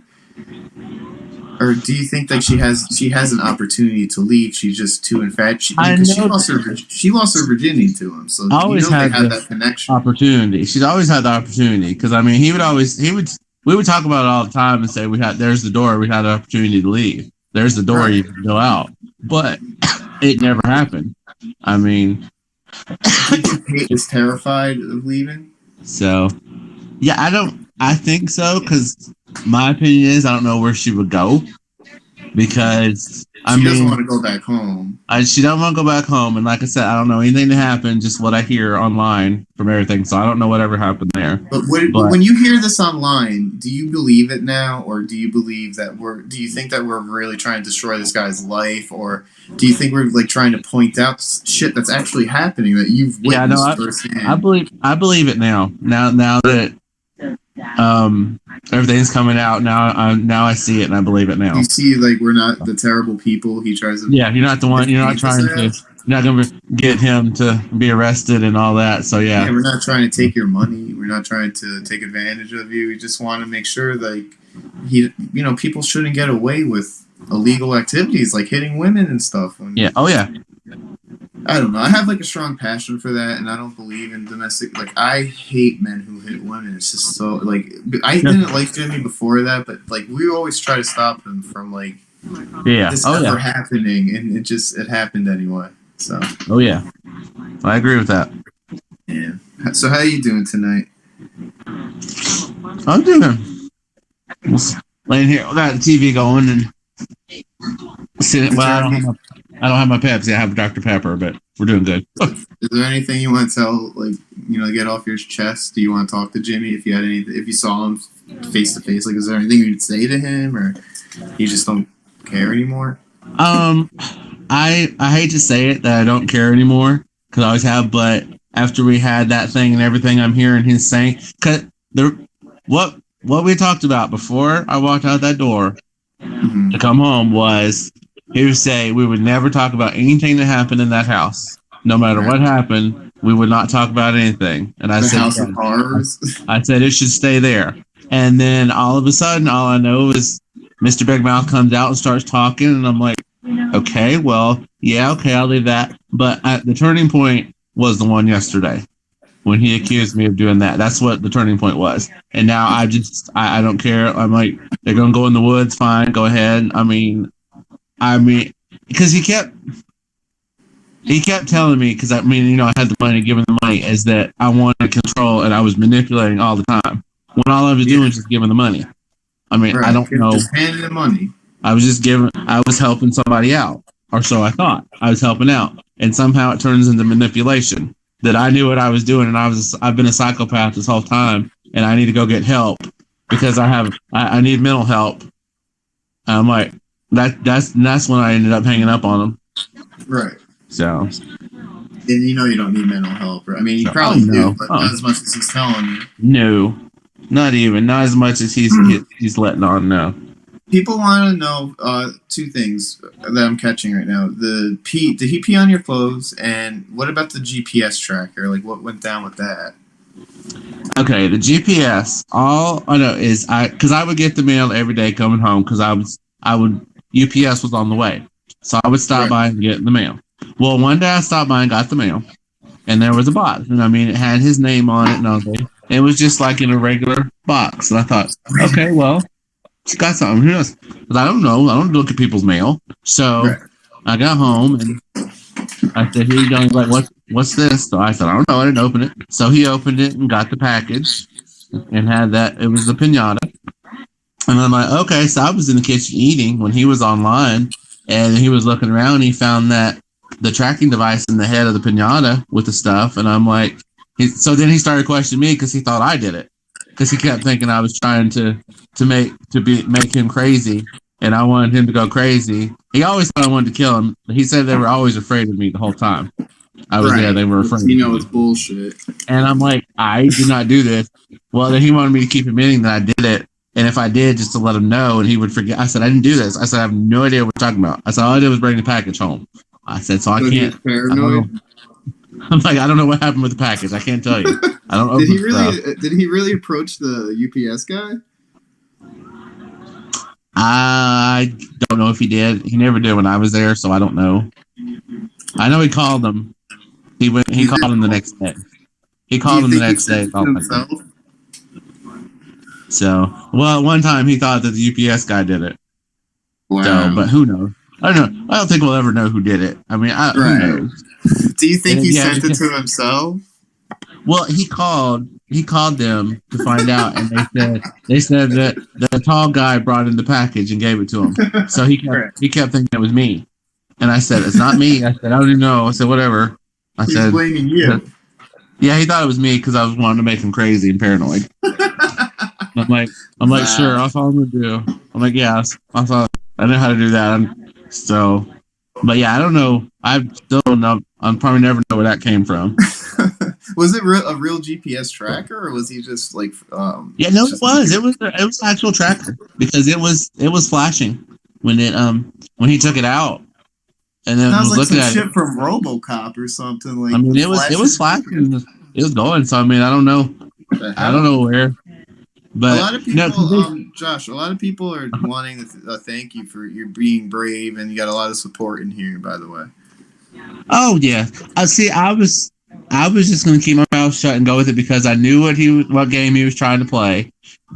Or do you think that she has an opportunity to leave? She's just too infatuated because she lost her virginity to him. So always they have that connection. Opportunity. She's always had the opportunity because I mean we would talk about it all the time and say there's the door, we had the opportunity to leave. There's the door, right. You can go out, but it never happened. I mean, Kate is terrified of leaving. So yeah, I think so because. My opinion is I don't know where she would go because I She doesn't mean, want to go back home. she don't want to go back home, and like I said, I don't know anything that happened. Just what I hear online from everything, so I don't know whatever happened there. But But when you hear this online, do you believe it now, or do you believe that do you think that we're really trying to destroy this guy's life, or do you think we're like trying to point out shit that's actually happening that you've yeah, no, witnessed firsthand? I believe it now. Now that everything's coming out now, I see it and I believe it now. You see, like, we're not the terrible people he tries to. Yeah, you're not the one. You're not trying to. You're not going to get him to be arrested and all that. So Yeah, yeah, we're not trying to take your money. We're not trying to take advantage of you. We just want to make sure, like, people shouldn't get away with illegal activities like hitting women and stuff. yeah, oh yeah, I don't know. I have like a strong passion for that, and I don't believe in domestic. Like, I hate men who hit women. It's just so like I didn't like Jimmy before that, but like we always try to stop him from like yeah, this oh ever yeah, happening, and it happened anyway. So oh yeah. I agree with that. yeah. So how you doing tonight? I'm doing. Just laying here, I got the TV going and sitting. Well, I don't have my Pepsi. I have Dr. Pepper, but we're doing good. Is there anything you want to tell, like, get off your chest? Do you want to talk to Jimmy if you saw him face to face? Like, is there anything you'd say to him, or you just don't care anymore? I hate to say it that I don't care anymore because I always have, but after we had that thing and everything, I'm hearing his saying because what we talked about before I walked out that door to come home was he would say we would never talk about anything that happened in that house, no matter what happened. We would not talk about anything, and I said, House of Horrors. I said it should stay there. And then all of a sudden, all I know is Mr. Big Mouth comes out and starts talking, and I'm like, okay, well, yeah, okay, I'll leave that. But the turning point was the one yesterday when he accused me of doing that. That's what the turning point was. And now I don't care. I'm like, they're going to go in the woods. Fine, go ahead. I mean, because he kept telling me, because I had the money, giving the money, is that I wanted control and I was manipulating all the time. When all I was doing was just giving the money. I mean, Right. I don't know. Just handing the money. I was helping somebody out, or so I thought. I was helping out, and somehow it turns into manipulation. That I knew what I was doing, and I've been a psychopath this whole time, and I need to go get help because I need mental help. And I'm like, that's when I ended up hanging up on him. Right. So. And you don't need mental help. Right? I mean, you probably do, but not as much as he's telling you. No, not as much as he's letting on. No. People want to know two things that I'm catching right now. Did he pee on your clothes? And what about the GPS tracker? Like, what went down with that? Okay, the GPS. All I know is because I would get the mail every day coming home because UPS was on the way, so I would stop by and get the mail. Well, one day I stopped by and got the mail, and there was a box, and I mean it had his name on it and all that. It was just like in a regular box, and I thought, okay, well. It's got something. Who knows? Because I don't know. I don't look at people's mail. So I got home and I said, "Here you go." He's like, "What's this?" So I said, "I don't know. I didn't open it." So he opened it and got the package and had that. It was the pinata. And I'm like, okay. So I was in the kitchen eating when he was online, and he was looking around. And he found that the tracking device in the head of the pinata with the stuff. And I'm like, so then he started questioning me because he thought I did it. Because he kept thinking I was trying to make him crazy, and I wanted him to go crazy. He always thought I wanted to kill him. He said they were always afraid of me the whole time I was there. They were afraid. It's bullshit. And I'm like, I did not do this. Well, then he wanted me to keep admitting that I did it, and if I did, just to let him know, and he would forget. I said I didn't do this. I said I have no idea what you're talking about. I said all I did was bring the package home. I said so I can't. Paranoid. I'm like, I don't know what happened with the package. I can't tell you. I don't. Did he really approach the UPS guy? I don't know if he did. He never did when I was there, so I don't know. I know he called him. He called him the next day. He called him the next day. So, well, one time he thought that the UPS guy did it. Wow. So, but who knows? I don't know. I don't think we'll ever know who did it. I mean, who knows? Do you think he sent it to himself? Well, he called them to find out, and they said that the tall guy brought in the package and gave it to him. So he kept thinking it was me, and I said it's not me. I said I don't even know. I said whatever. I He's said blaming you. yeah. He thought it was me because I was wanting to make him crazy and paranoid. I'm like Wow. sure, that's all I'm gonna do. I'm like yeah, I thought I know how to do that. So, but yeah, I don't know. I still don't know. I'll probably never know where that came from. Was it a real GPS tracker, or was he just like? Yeah, no, it was. It was an actual tracker because it was flashing when when he took it out and then Sounds was like looking some at shit it. from RoboCop or something. Like I mean, it was flashing. It was going. So I mean, I don't know. I don't know where. But a lot of no, people, Josh. A lot of people are wanting to thank you for your being brave, and you got a lot of support in here. By the way. oh yeah, I see. I was just gonna keep my mouth shut and go with it because I knew what game he was trying to play.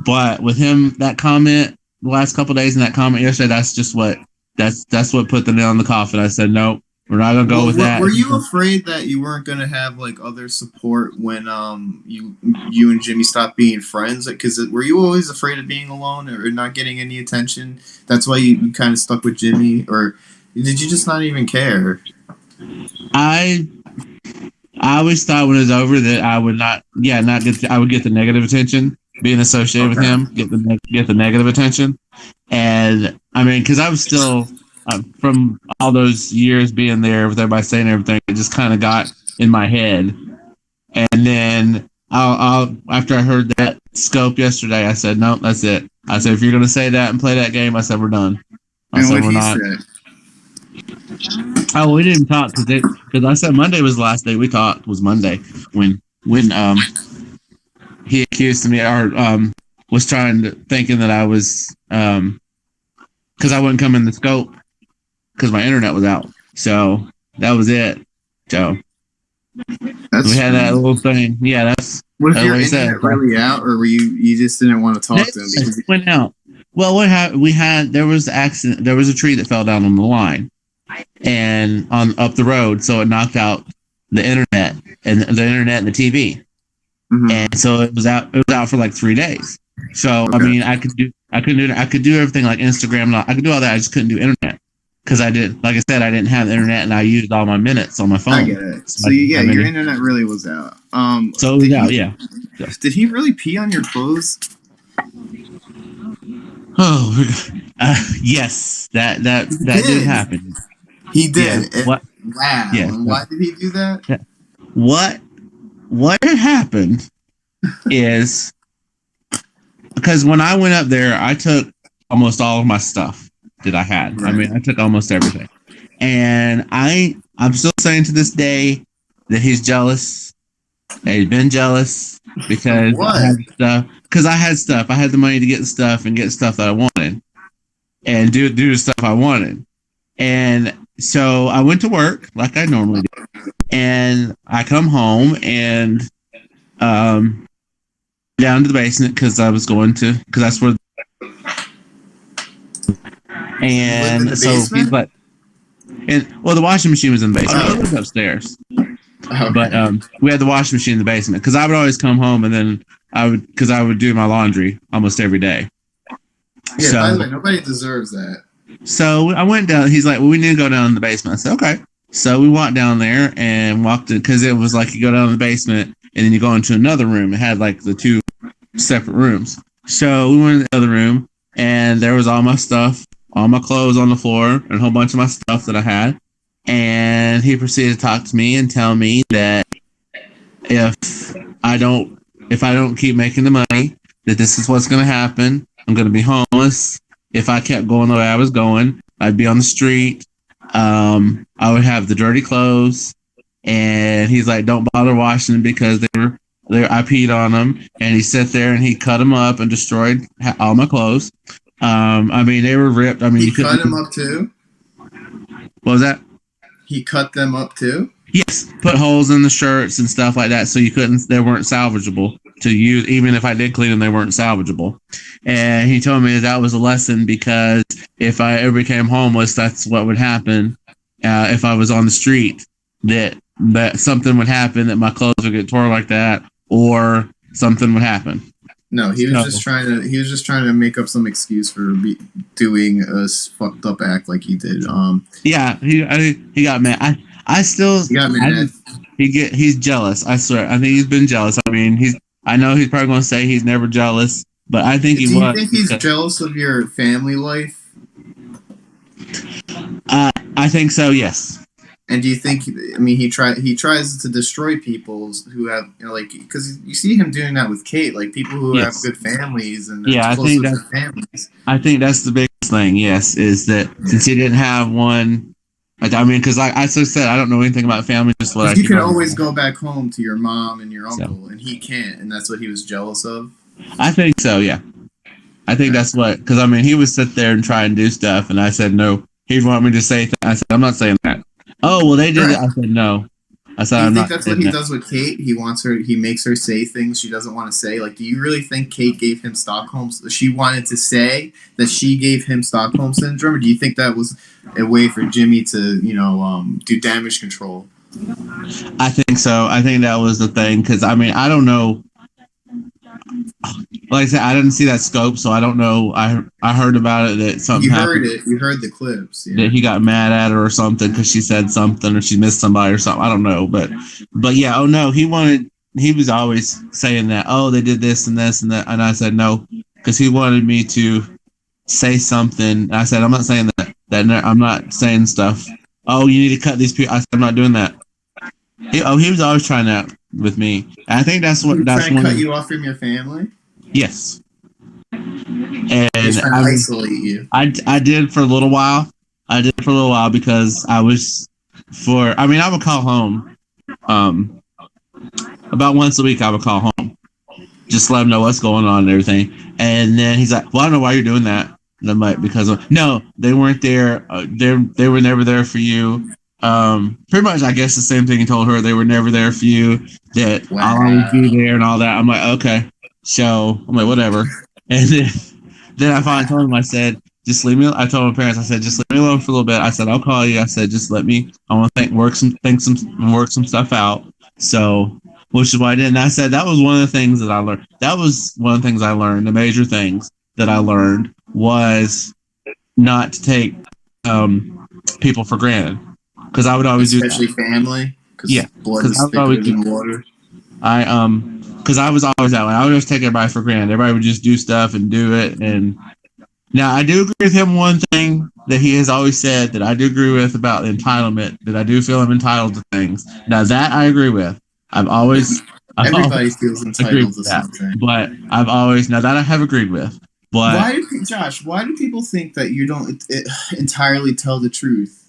But with him, that comment the last couple of days and that comment yesterday, that's what put the nail in the coffin. I said nope, we're not gonna go with that. Were you afraid that you weren't gonna have like other support when you and Jimmy stopped being friends? Because were you always afraid of being alone or not getting any attention? That's why you kind of stuck with Jimmy, or did you just not even care? I always thought when it was over that I would not get I would get the negative attention being associated with him, get the negative attention, and I mean because I was still from all those years being there with everybody saying everything, it just kind of got in my head, and then I'll after I heard that scope yesterday, I said no, that's it. I said if you're gonna say that and play that game, I said we're done. I said we're not. Oh, we didn't talk because I said Monday was the last day we talked. Was Monday when he accused me or was thinking that I was because I wouldn't come in the scope because my internet was out. So that was it. So we had that little thing. Yeah, that's what if your internet really out, or were you just didn't want to talk to him because it went out. Well, what happened? There was an accident. There was a tree that fell down on the line and up the road, so it knocked out the internet and the TV. Mm-hmm. And so it was out for like 3 days. So okay. I mean, I could do everything like Instagram. I could do all that. I just couldn't do internet because I didn't have the internet, and I used all my minutes on my phone. I get it. So your internet really was out. So it was out. Yeah. Did he really pee on your clothes? Oh, yes. That did happen. He did. Yeah. What? Wow. Yeah. And why did he do that? What had happened is because when I went up there, I took almost all of my stuff that I had. Right. I mean, I took almost everything. And I'm still saying to this day that he's jealous. That he's been jealous because I had stuff. Because I had stuff. I had the money to get stuff and get stuff that I wanted. And do the stuff I wanted. And so I went to work like I normally do. And I come home and down to the basement because I was going to, because that's where. And so he's like, the washing machine was in the basement. It was upstairs. Okay. But we had the washing machine in the basement because I would always come home and then I would do my laundry almost every day. Yeah, by the way, nobody deserves that. So I went down. He's like, well, we need to go down in the basement. I said, okay. So we walked down there and walked in because it was like you go down in the basement and then you go into another room. It had like the two separate rooms. So we went in the other room and there was all my stuff, all my clothes on the floor and a whole bunch of my stuff that I had. And he proceeded to talk to me and tell me that if I don't keep making the money, that this is what's going to happen. I'm going to be homeless. If I kept going the way I was going, I'd be on the street. I would have the dirty clothes, and he's like, "Don't bother washing them because I peed on them." And he sat there and he cut them up and destroyed all my clothes. I mean, they were ripped. I mean, he cut them up too. What was that? He cut them up too. Yes, put holes in the shirts and stuff like that, so they weren't salvageable to use. Even if I did clean them, they weren't salvageable. And he told me that was a lesson because if I ever became homeless, that's what would happen. If I was on the street, that that something would happen, that my clothes would get torn like that, or something would happen. No, he was just trying to. He was just trying to make up some excuse for doing a fucked up act like he did. Yeah, he got mad. I still. He got mad. He's jealous. I swear. I think he's been jealous. I mean, I know he's probably going to say he's never jealous, but I think he was. Do you think he's jealous of your family life? I think so. Yes. And do you think? I mean, he tries to destroy people who have, like, because you see him doing that with Kate, like people who have good families and I think that's families. I think that's the biggest thing. Yes, is that since he didn't have one. I mean, because I said I don't know anything about family. Just what you can always go back home to your mom and your uncle, and he can't, and that's what he was jealous of. I think so. Yeah, I think that's what. Because I mean, he would sit there and try and do stuff, and I said no. He'd want me to say. I said I'm not saying that. Oh well, they did it. I said no. I said I'm not. Do you think that's what he does with Kate? He makes her say things she doesn't want to say. Like, do you really think Kate gave him Stockholm? She wanted to say that she gave him Stockholm Syndrome, or do you think that was a way for Jimmy to, do damage control? I think so. I think that was the thing, because I mean, I don't know. Like I said, I didn't see that scope, so I don't know. I heard about it that something. You heard it. You heard the clips. Yeah. That he got mad at her or something because she said something or she missed somebody or something. I don't know, but yeah. Oh no, he was always saying that. Oh, they did this and this and that, and I said no because he wanted me to say something. I said I'm not saying that. I'm not saying stuff. Oh, you need to cut these people. I said I'm not doing that. He was always trying that with me. And I think that's what trying to cut you off from your family. Yes. And isolate you. I did for a little while. Because I would call home. About once a week I would call home. Just let him know what's going on and everything. And then he's like, well, I don't know why you're doing that. And I'm like, because no, they weren't there. They were never there for you. Pretty much, I guess the same thing he told her. They were never there for you. That I'll always be there and all that. I'm like, okay. So I'm like, whatever. And then I finally told him. I said, just leave me. I told my parents. I said, just leave me alone for a little bit. I said, I'll call you. I said, just let me. I want to work some stuff out. So, which is what I did. And I said that was one of the things that I learned. That was one of the things I learned. The major things that I learned was not to take people for granted. Because I would always do that. Especially family. Yeah. Blood is thicker than water. Because I was always that way. I would always take everybody for granted. Everybody would just do stuff and do it. And now I do agree with him. One thing that he has always said that I do agree with about entitlement, that I do feel I'm entitled to things. Now that I agree with. Everybody feels entitled to something. But now that I have agreed with. But why do people think that you don't entirely tell the truth?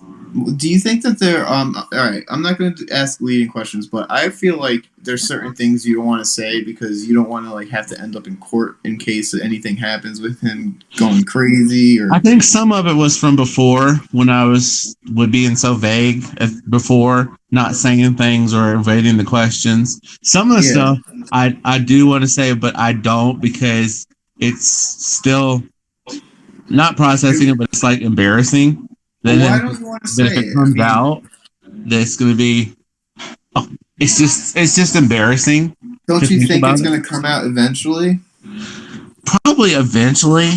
Do you think that they're all right, I'm not going to ask leading questions, but I feel like there's certain things you don't want to say because you don't want to have to end up in court in case anything happens with him going crazy. Or I think some of it was from before when I would being so vague before, not saying things or evading the questions. Some of the stuff I do want to say, but I don't because it's still not processing it, but it's embarrassing. Why don't you want to say it? If it comes out, that's going to be. It's just embarrassing. Don't you think it's going to come out eventually? Probably eventually.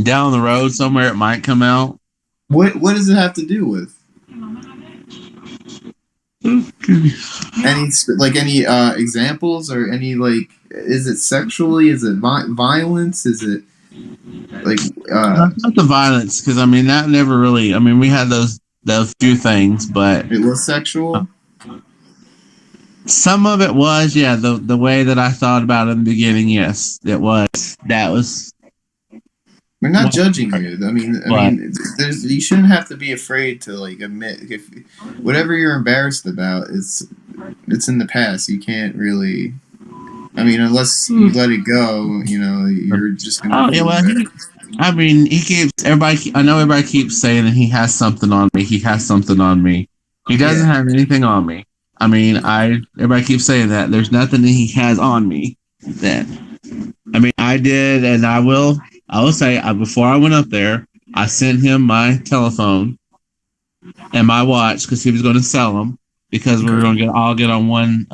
Down the road somewhere, it might come out. What does it have to do with? Any examples or any is it sexually? Is it violence? Is it not the violence? Because I mean that never really. I mean we had those few things, but it was sexual. Some of it was, yeah. The way that I thought about it in the beginning, yes, it was. That was. We're not judging you. I mean, you shouldn't have to be afraid to admit if whatever you're embarrassed about it's in the past. You can't really. I mean, unless you let it go, you're just gonna. Oh yeah, well, I mean, he keeps everybody. I know everybody keeps saying that he has something on me. He has something on me. He doesn't have anything on me. I mean, everybody keeps saying that. There's nothing that he has on me. That I mean, I did, and I will say before I went up there, I sent him my telephone and my watch because he was going to sell them. because we were going to all get on one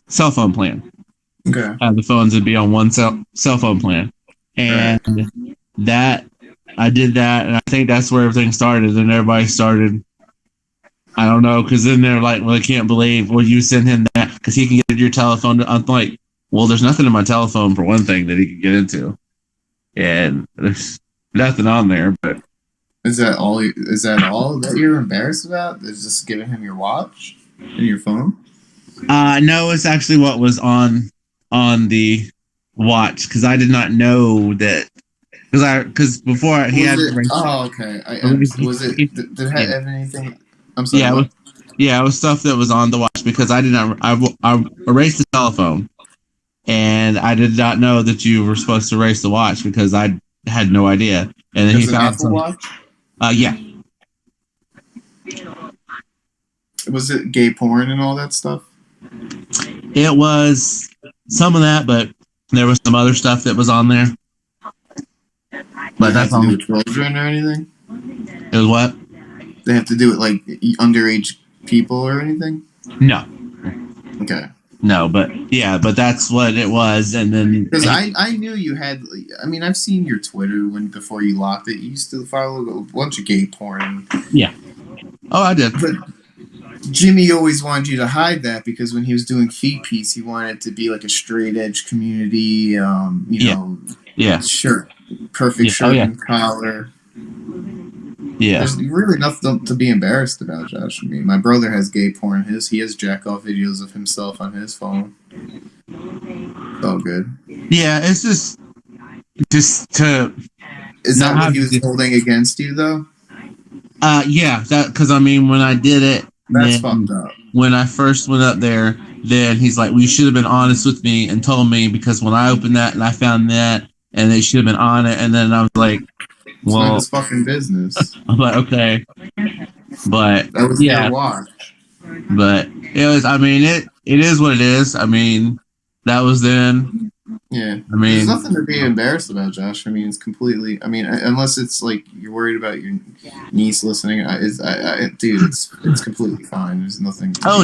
cell phone plan. Okay. The phones would be on one cell phone plan, and that I did that, and I think that's where everything started. And everybody started. I don't know, because then they're like, "Well, I can't believe." Well, you send him that because he can get your telephone. I'm like, well, there's nothing in my telephone for one thing that he can get into, and there's nothing on there. But is that all? Is that all that you're embarrassed about? Is just giving him your watch and your phone? No, it's actually what was on the watch, because I did not know that, because before he had. Oh, okay. Was it? Did it have anything? I'm sorry. Yeah, it was stuff that was on the watch, because I did not. I erased the telephone, and I did not know that you were supposed to erase the watch, because I had no idea. And then he found some watch. Yeah. Was it gay porn and all that stuff? It was some of that, but there was some other stuff that was on there. But that's to do with children or anything? It was what? They have to do with like underage people or anything? No. Okay. No, but yeah, but that's what it was. And then because I knew you had. I mean, I've seen your Twitter before you locked it. You used to follow a bunch of gay porn. Yeah. Oh, I did. But Jimmy always wanted you to hide that, because when he was doing Feed Piece, he wanted it to be like a straight edge community. You know. Yeah. Shirt. Perfect shirt and collar. Yeah. There's really nothing to be embarrassed about, Josh. I mean, my brother has gay porn. He has jack off videos of himself on his phone. It's all good. Yeah, it's just to. Is that what he was holding against you, though? Yeah, because I mean, when I did it, that's fucked up. When I first went up there, then he's like, "Well, you should have been honest with me and told me, because when I opened that and I found that, and they should have been on it." And then I was like, "Well, it's not his fucking business." I'm like, okay, but that was their watch. But it was. I mean, it is what it is. I mean, that was then. Yeah. I mean, there's nothing to be embarrassed about, Josh. I mean, it's completely. I mean, unless it's like you're worried about your niece listening. Dude, it's completely fine. There's nothing. No,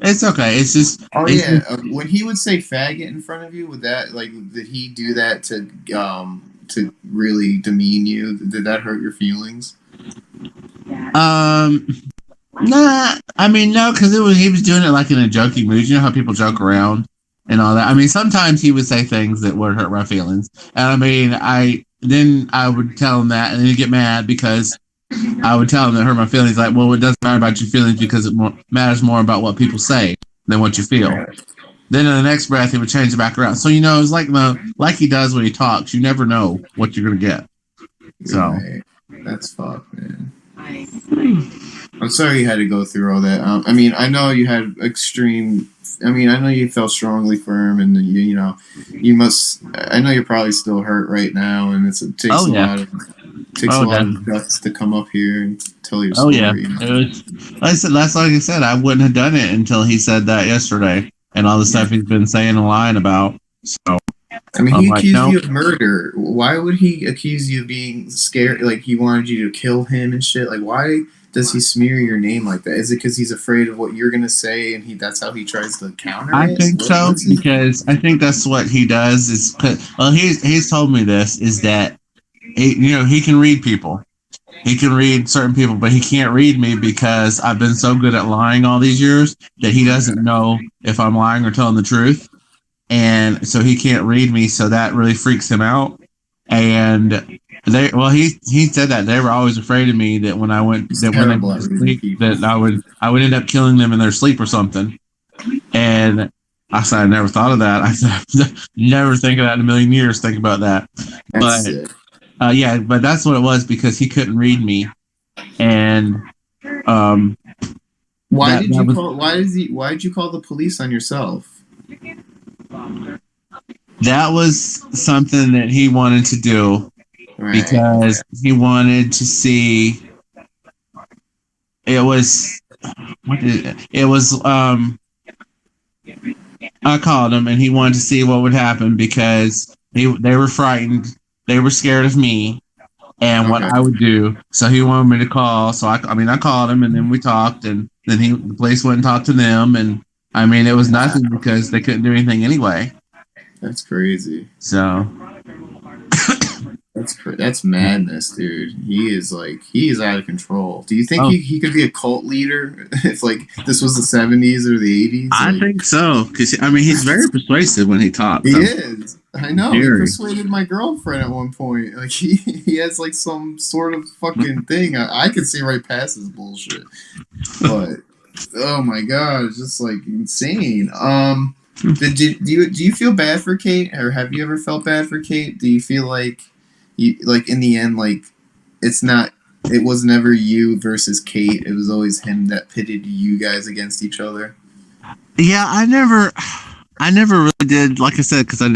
it's okay. It's just. Oh yeah, when he would say "faggot" in front of you, would that did he do that to really demean you? Did that hurt your feelings? Nah. I mean, no, because he was doing it like in a joking mood. You know how people joke around and all that. I mean, sometimes he would say things that would hurt my feelings, and I mean, I would tell him that, and then he'd get mad because I would tell him that hurt my feelings. Like, well, it doesn't matter about your feelings, because it matters more about what people say than what you feel. Then in the next breath, he would change it back around. So it's like he does when he talks. You never know what you're gonna get. So right. That's fucked, man. I'm sorry you had to go through all that. I mean, I know you had extreme. I mean, I know you felt strongly for him, and you must. I know you're probably still hurt right now, and it takes a lot of guts to come up here and tell your story. Oh yeah, it was. Like I said, I wouldn't have done it until he said that yesterday, and all the stuff he's been saying and lying about. So. I mean, he accused you of murder. Why would he accuse you of being scared? Like, he wanted you to kill him and shit. Like, why does he smear your name like that? Is it because he's afraid of what you're gonna say, and that's how he tries to counter it? I think so, because I think that's what he does. He's told me this, is that he can read people. He can read certain people, but he can't read me, because I've been so good at lying all these years that he doesn't know if I'm lying or telling the truth. And so he can't read me, so that really freaks him out. And he said that they were always afraid of me, that when I went to sleep, that I would end up killing them in their sleep or something. And I said, I never thought of that. I said, never think of that in a million years. Think about that. But that's what it was, because he couldn't read me. And why did you call the police on yourself? That was something that he wanted to do, because he wanted to see. It was I called him, and he wanted to see what would happen, because they were frightened. They were scared of me and what I would do. So he wanted me to call. So I called him, and then we talked, and then the police went and talked to them, and I mean, it was nothing because they couldn't do anything anyway. That's crazy. So That's madness, dude. He is out of control. Do you think he could be a cult leader if like this was the 70s or the 80s? I think so, because I mean, he's very persuasive when he talks. He is. I know. Very. He persuaded my girlfriend at one point. Like he has like some sort of fucking thing. I could see right past his bullshit. But oh my god, it's just like insane. Do you feel bad for Kate, or have you ever felt bad for Kate? Do you feel like in the end, like it was never you versus Kate, it was always him that pitted you guys against each other? Yeah, I never really did, like I said, because I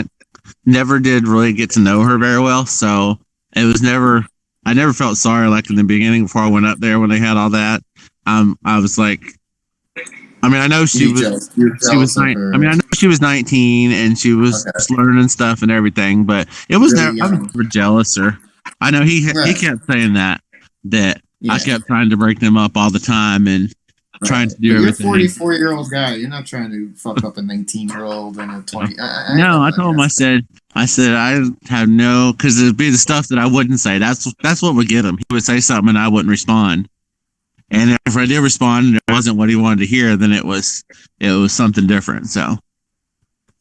never did really get to know her very well, so it was never, I never felt sorry like in the beginning before I went up there when they had all that. I was like, I mean, I know she was 19 and she was learning stuff and everything, but it was Really never, I was never jealous, or I know he kept saying that I kept trying to break them up all the time and trying to do everything. You're a 44-year-old guy. You're not trying to fuck up a 19-year-old and a 20. No, I told him, I said I have no, because it'd be the stuff that I wouldn't say. That's what would get him. He would say something and I wouldn't respond. And if I did respond and it wasn't what he wanted to hear, then it was something different. So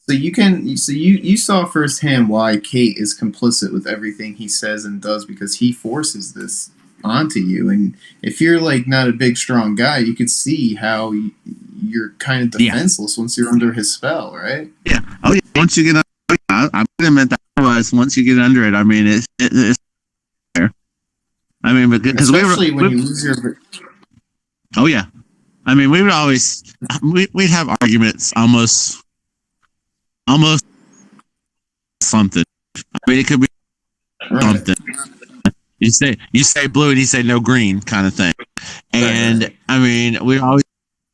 you saw firsthand why Kate is complicit with everything he says and does, because he forces this onto you. And if you're like not a big strong guy, you could see how you're kind of defenseless once you're under his spell, right? Yeah. Oh yeah. Once you get under, I admit that was once you get under it. I mean, it's there. I mean, because especially when you lose your. Oh yeah, I mean, we'd have arguments almost something. I mean, it could be something. You say blue and he say no green kind of thing. And I mean, we always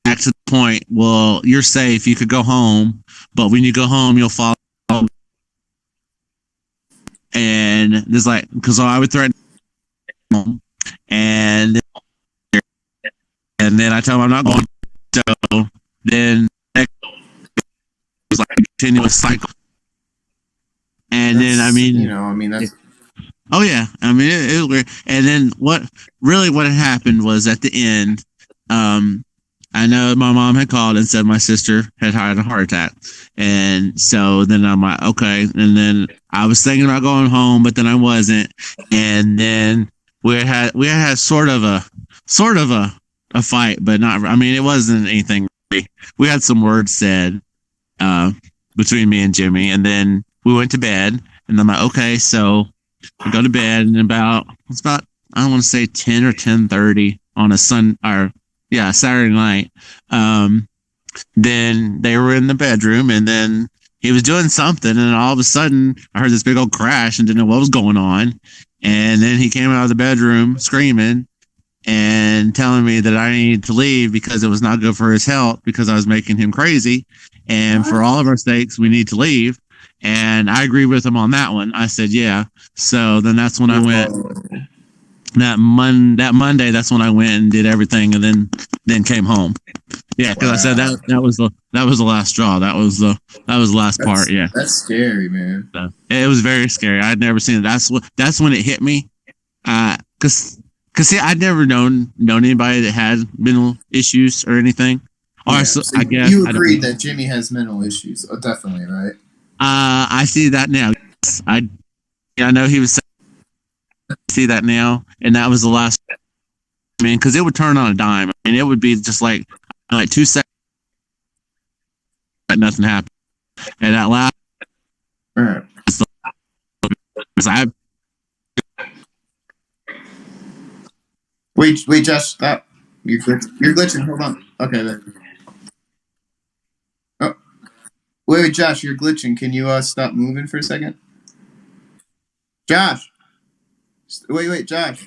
back to the point. Well, you're safe. You could go home, but when you go home, you'll fall. And there's like, because I would threaten home, and then I tell him I'm not going. So then it was like a continuous cycle. And then I mean, that's. Oh yeah, I mean it was weird. And then what had happened was at the end, I know my mom had called and said my sister had had a heart attack, and so then I'm like, okay. And then I was thinking about going home, but then I wasn't. And then we had sort of a fight, but not. I mean, it wasn't anything really. We had some words said between me and Jimmy, and then we went to bed. And I'm like, okay, so we go to bed, and it's about I don't want to say 10 or 10:30 on a Saturday night. Then they were in the bedroom, and then he was doing something, and all of a sudden I heard this big old crash and didn't know what was going on. And then he came out of the bedroom screaming and telling me that I needed to leave because it was not good for his health, because I was making him crazy. And for all of our sakes, we need to leave. And I agreed with him on that one. I said, yeah. So then that's when I went that Monday. That's when I went and did everything, and then came home. Yeah, because I said that was the last straw. That was the last part. Yeah, that's scary, man. So, it was very scary. I'd never seen it. That's when it hit me. Cause see, I'd never known anybody that had mental issues or anything. Yeah, so I guess you agreed that Jimmy has mental issues. Oh, definitely, right? I see that now. Yes, I know he was saying, I see that now, and that was the last. I mean, because it would turn on a dime. I mean, it would be just like 2 seconds, but nothing happened. And that last, Wait, Josh, stop. You're glitching. Hold on. Okay, there. Oh, wait, Josh, you're glitching. Can you stop moving for a second? Josh. Wait, Josh.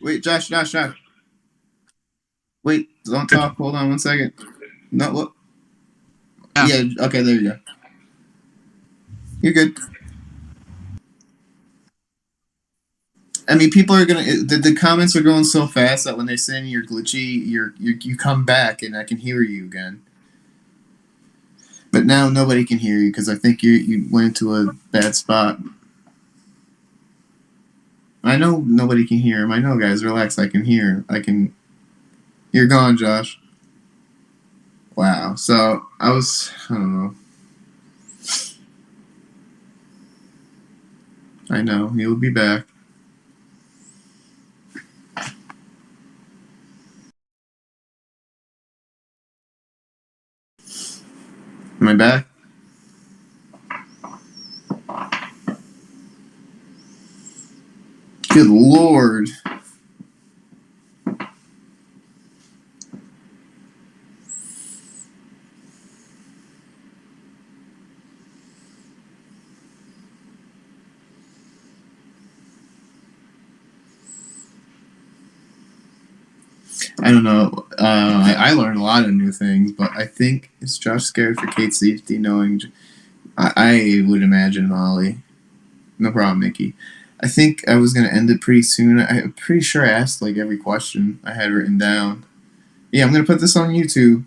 Wait, Josh. Wait, don't talk. Hold on 1 second. No, what? Yeah, okay, there you go. You're good. I mean, people are gonna. The comments are going so fast that when they're saying you're glitchy, you come back and I can hear you again. But now nobody can hear you because I think you went to a bad spot. I know nobody can hear him. I know, guys. Relax. I can hear. I can. You're gone, Josh. Wow. So I don't know. I know he'll be back. Am I back? Good Lord. I don't know. I learned a lot of new things, but I think is Josh scared for Kate's safety, knowing. I would imagine Molly. No problem, Mickey. I think I was gonna end it pretty soon. I'm pretty sure I asked like every question I had written down. Yeah, I'm gonna put this on YouTube.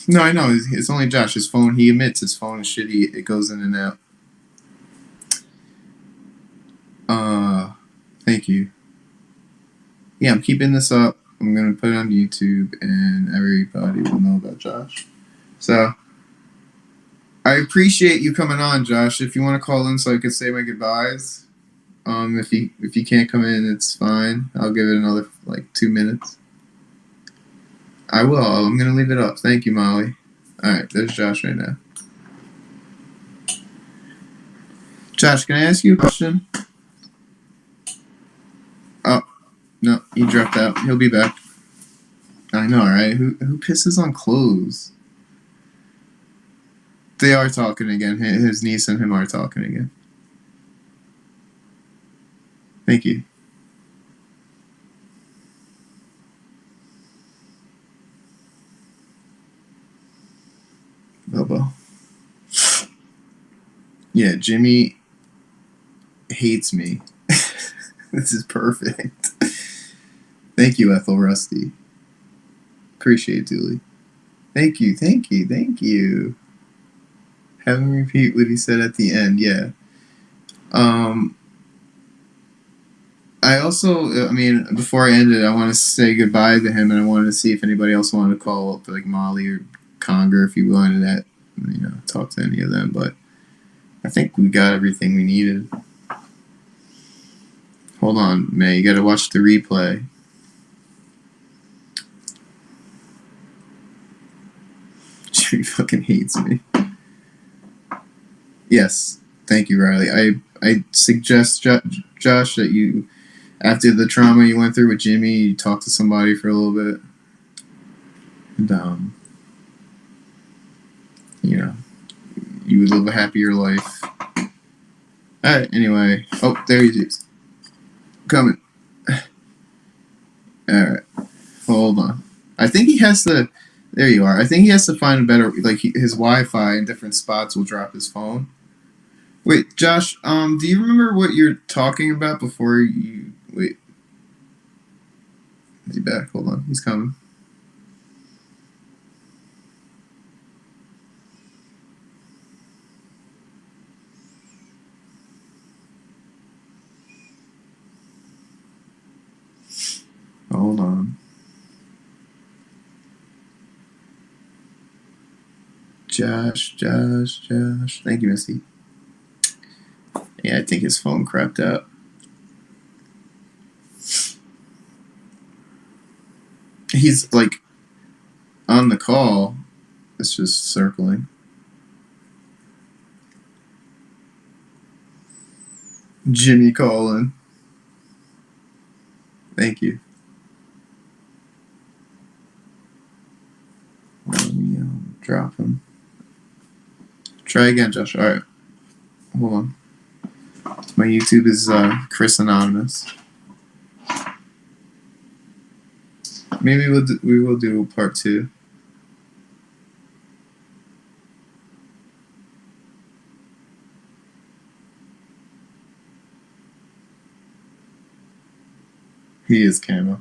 No, I know it's only Josh. His phone. He admits his phone is shitty. It goes in and out. Thank you. Yeah, I'm keeping this up. I'm gonna put it on YouTube, and everybody will know about Josh. So I appreciate you coming on, Josh. If you want to call in so I could say my goodbyes. If you can't come in, it's fine. I'll give it another like 2 minutes. I will. I'm gonna leave it up. Thank you, Molly. All right, there's Josh right now. Josh, can I ask you a question? Oh no, he dropped out. He'll be back. I know, right? Who pisses on clothes? They are talking again. His niece and him are talking again. Thank you. Bobo. Yeah, Jimmy hates me. This is perfect. Thank you, Ethel Rusty. Appreciate it, Dooley. Thank you. Have him repeat what he said at the end. Yeah. I also, I mean, before I ended, I want to say goodbye to him, and I wanted to see if anybody else wanted to call up, like Molly or Conger, if you wanted to, talk to any of them. But I think we got everything we needed. Hold on, May. You got to watch the replay. Jimmy fucking hates me. Yes. Thank you, Riley. I suggest, Josh, that you, after the trauma you went through with Jimmy, you talk to somebody for a little bit. And, you would live a happier life. Alright, anyway. Oh, there he is. Coming. Alright. Hold on. I think he has to... There you are. I think he has to find a better... Like, his Wi-Fi in different spots will drop his phone. Wait, Josh, do you remember what you're talking about before you... Wait. Is he back? Hold on. He's coming. Hold on. Josh. Thank you, Misty. Yeah, I think his phone crapped out. He's, like, on the call. It's just circling. Jimmy calling. Thank you. Let me drop him. Try again, Josh. Alright. Hold on. My YouTube is Chris Anonymous. Maybe we will do part 2. He is camo.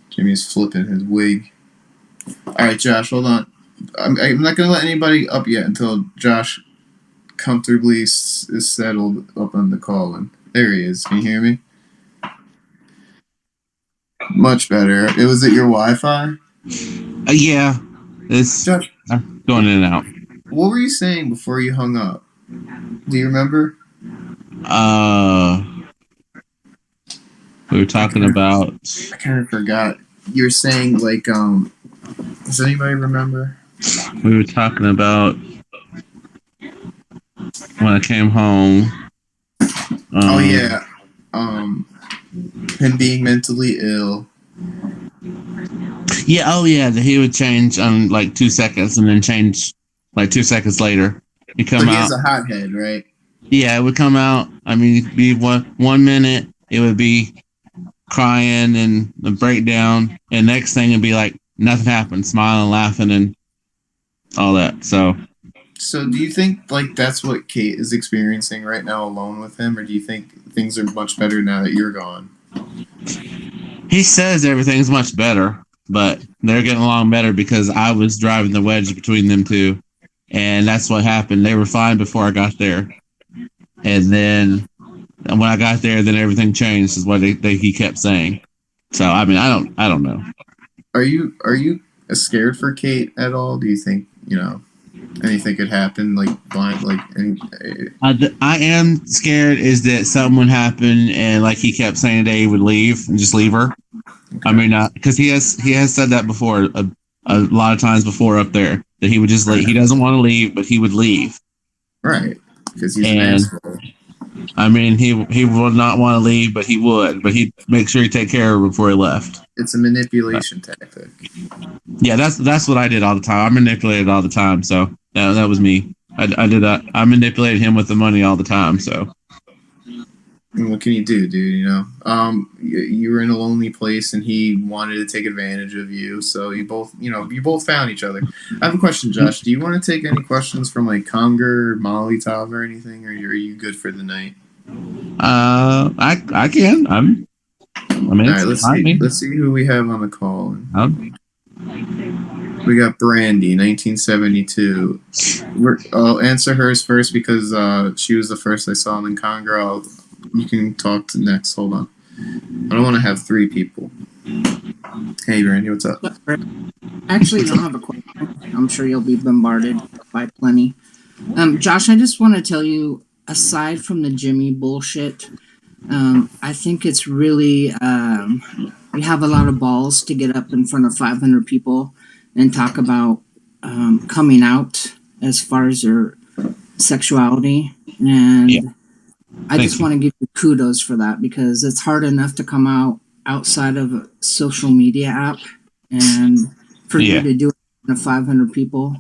Jimmy's flipping his wig. All right, Josh, hold on. I'm not gonna let anybody up yet until Josh comfortably is settled up on the call. And there he is. Can you hear me? Much better. It was at your Wi-Fi. Yeah, it's Josh, going in and out. what were you saying before you hung up? Do you remember? We were talking about. I kind of forgot. You were saying like does anybody remember? We were talking about when I came home. Oh yeah. Him being mentally ill. Yeah, oh yeah, that he would change on like 2 seconds and then change like 2 seconds later. He'd come But he out. is a hothead, right? Yeah, it would come out. I mean, it'd be 1 minute, it would be crying and the breakdown, and next thing it'd be like nothing happened, smiling, laughing, and all that. So do you think like that's what Kate is experiencing right now alone with him, or do you think things are much better now that you're gone? he says everything's much better, but they're getting along better because I was driving the wedge between them two, and that's what happened. They were fine before I got there, and then when I got there, then everything changed. Is what he kept saying. So I mean, I don't know. Are you scared for Kate at all? Do you think anything could happen? Like blind, like any. I am scared is that something would happen and like he kept saying today he would leave and just leave her. Okay. I mean, because he has said that before a lot of times before up there that he would just leave. He doesn't want to leave, but he would leave. Right, because he's an asshole. I mean, he would not want to leave, but he would. But he'd make sure he take care of her before he left. It's a manipulation tactic. Yeah, that's what I did all the time. I manipulated all the time. So that was me. I did that. I manipulated him with the money all the time. So what can you do, dude? You were in a lonely place, and he wanted to take advantage of you. So you both found each other. I have a question, Josh. Do you want to take any questions from like Conger, Molly, Top, or anything, or are you good for the night? I can. I mean, all right. Let's see who we have on the call. We got Brandy, 1972. I'll answer hers first because she was the first I saw, and then Conger, you can talk to next. Hold on. I don't want to have three people. Hey, Brandy, what's up? Actually, I don't have a question. I'm sure you'll be bombarded by plenty. Josh, I just want to tell you, aside from the Jimmy bullshit, I think it's really, you have a lot of balls to get up in front of 500 people and talk about coming out as far as your sexuality. And yeah. I just want to give you kudos for that because it's hard enough to come out outside of a social media app, and for you to do it in front of 500 people,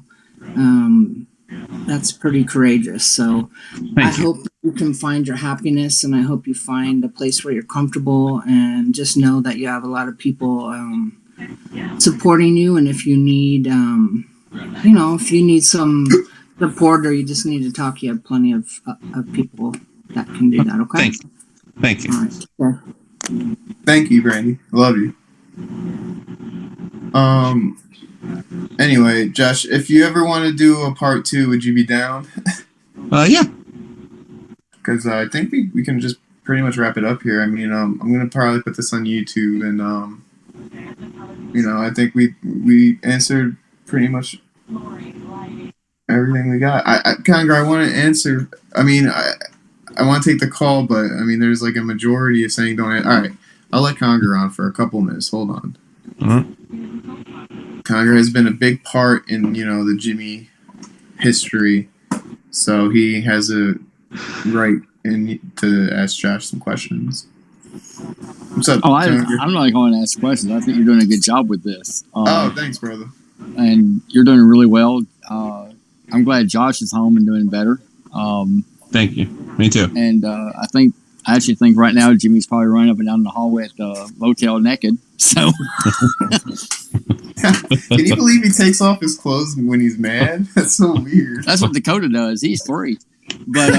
that's pretty courageous. So I hope you can find your happiness, and I hope you find a place where you're comfortable, and just know that you have a lot of people supporting you. And if you need, if you need some support or you just need to talk, you have plenty of people that can do that. Okay. Thank you. All right. Yeah. Thank you, Brandy. Love you. Anyway, Josh, if you ever want to do a part 2, would you be down? Yeah. Because I think we can just pretty much wrap it up here. I mean, I'm gonna probably put this on YouTube, and I think we answered pretty much everything we got. Conger, I want to answer. I mean, I want to take the call, but I mean, there's like a majority of saying don't. All right, I'll let Conger on for a couple minutes. Hold on. Conger has been a big part in the Jimmy history, so he has a right to ask Josh some questions. What's up? I'm not going to ask questions. I think you're doing a good job with this. Thanks, brother. And you're doing really well. I'm glad Josh is home and doing better. Thank you. Me too. And I actually think right now Jimmy's probably running up and down the hallway at the motel naked. So, can you believe he takes off his clothes when he's mad? That's so weird. That's what Dakota does. He's free. But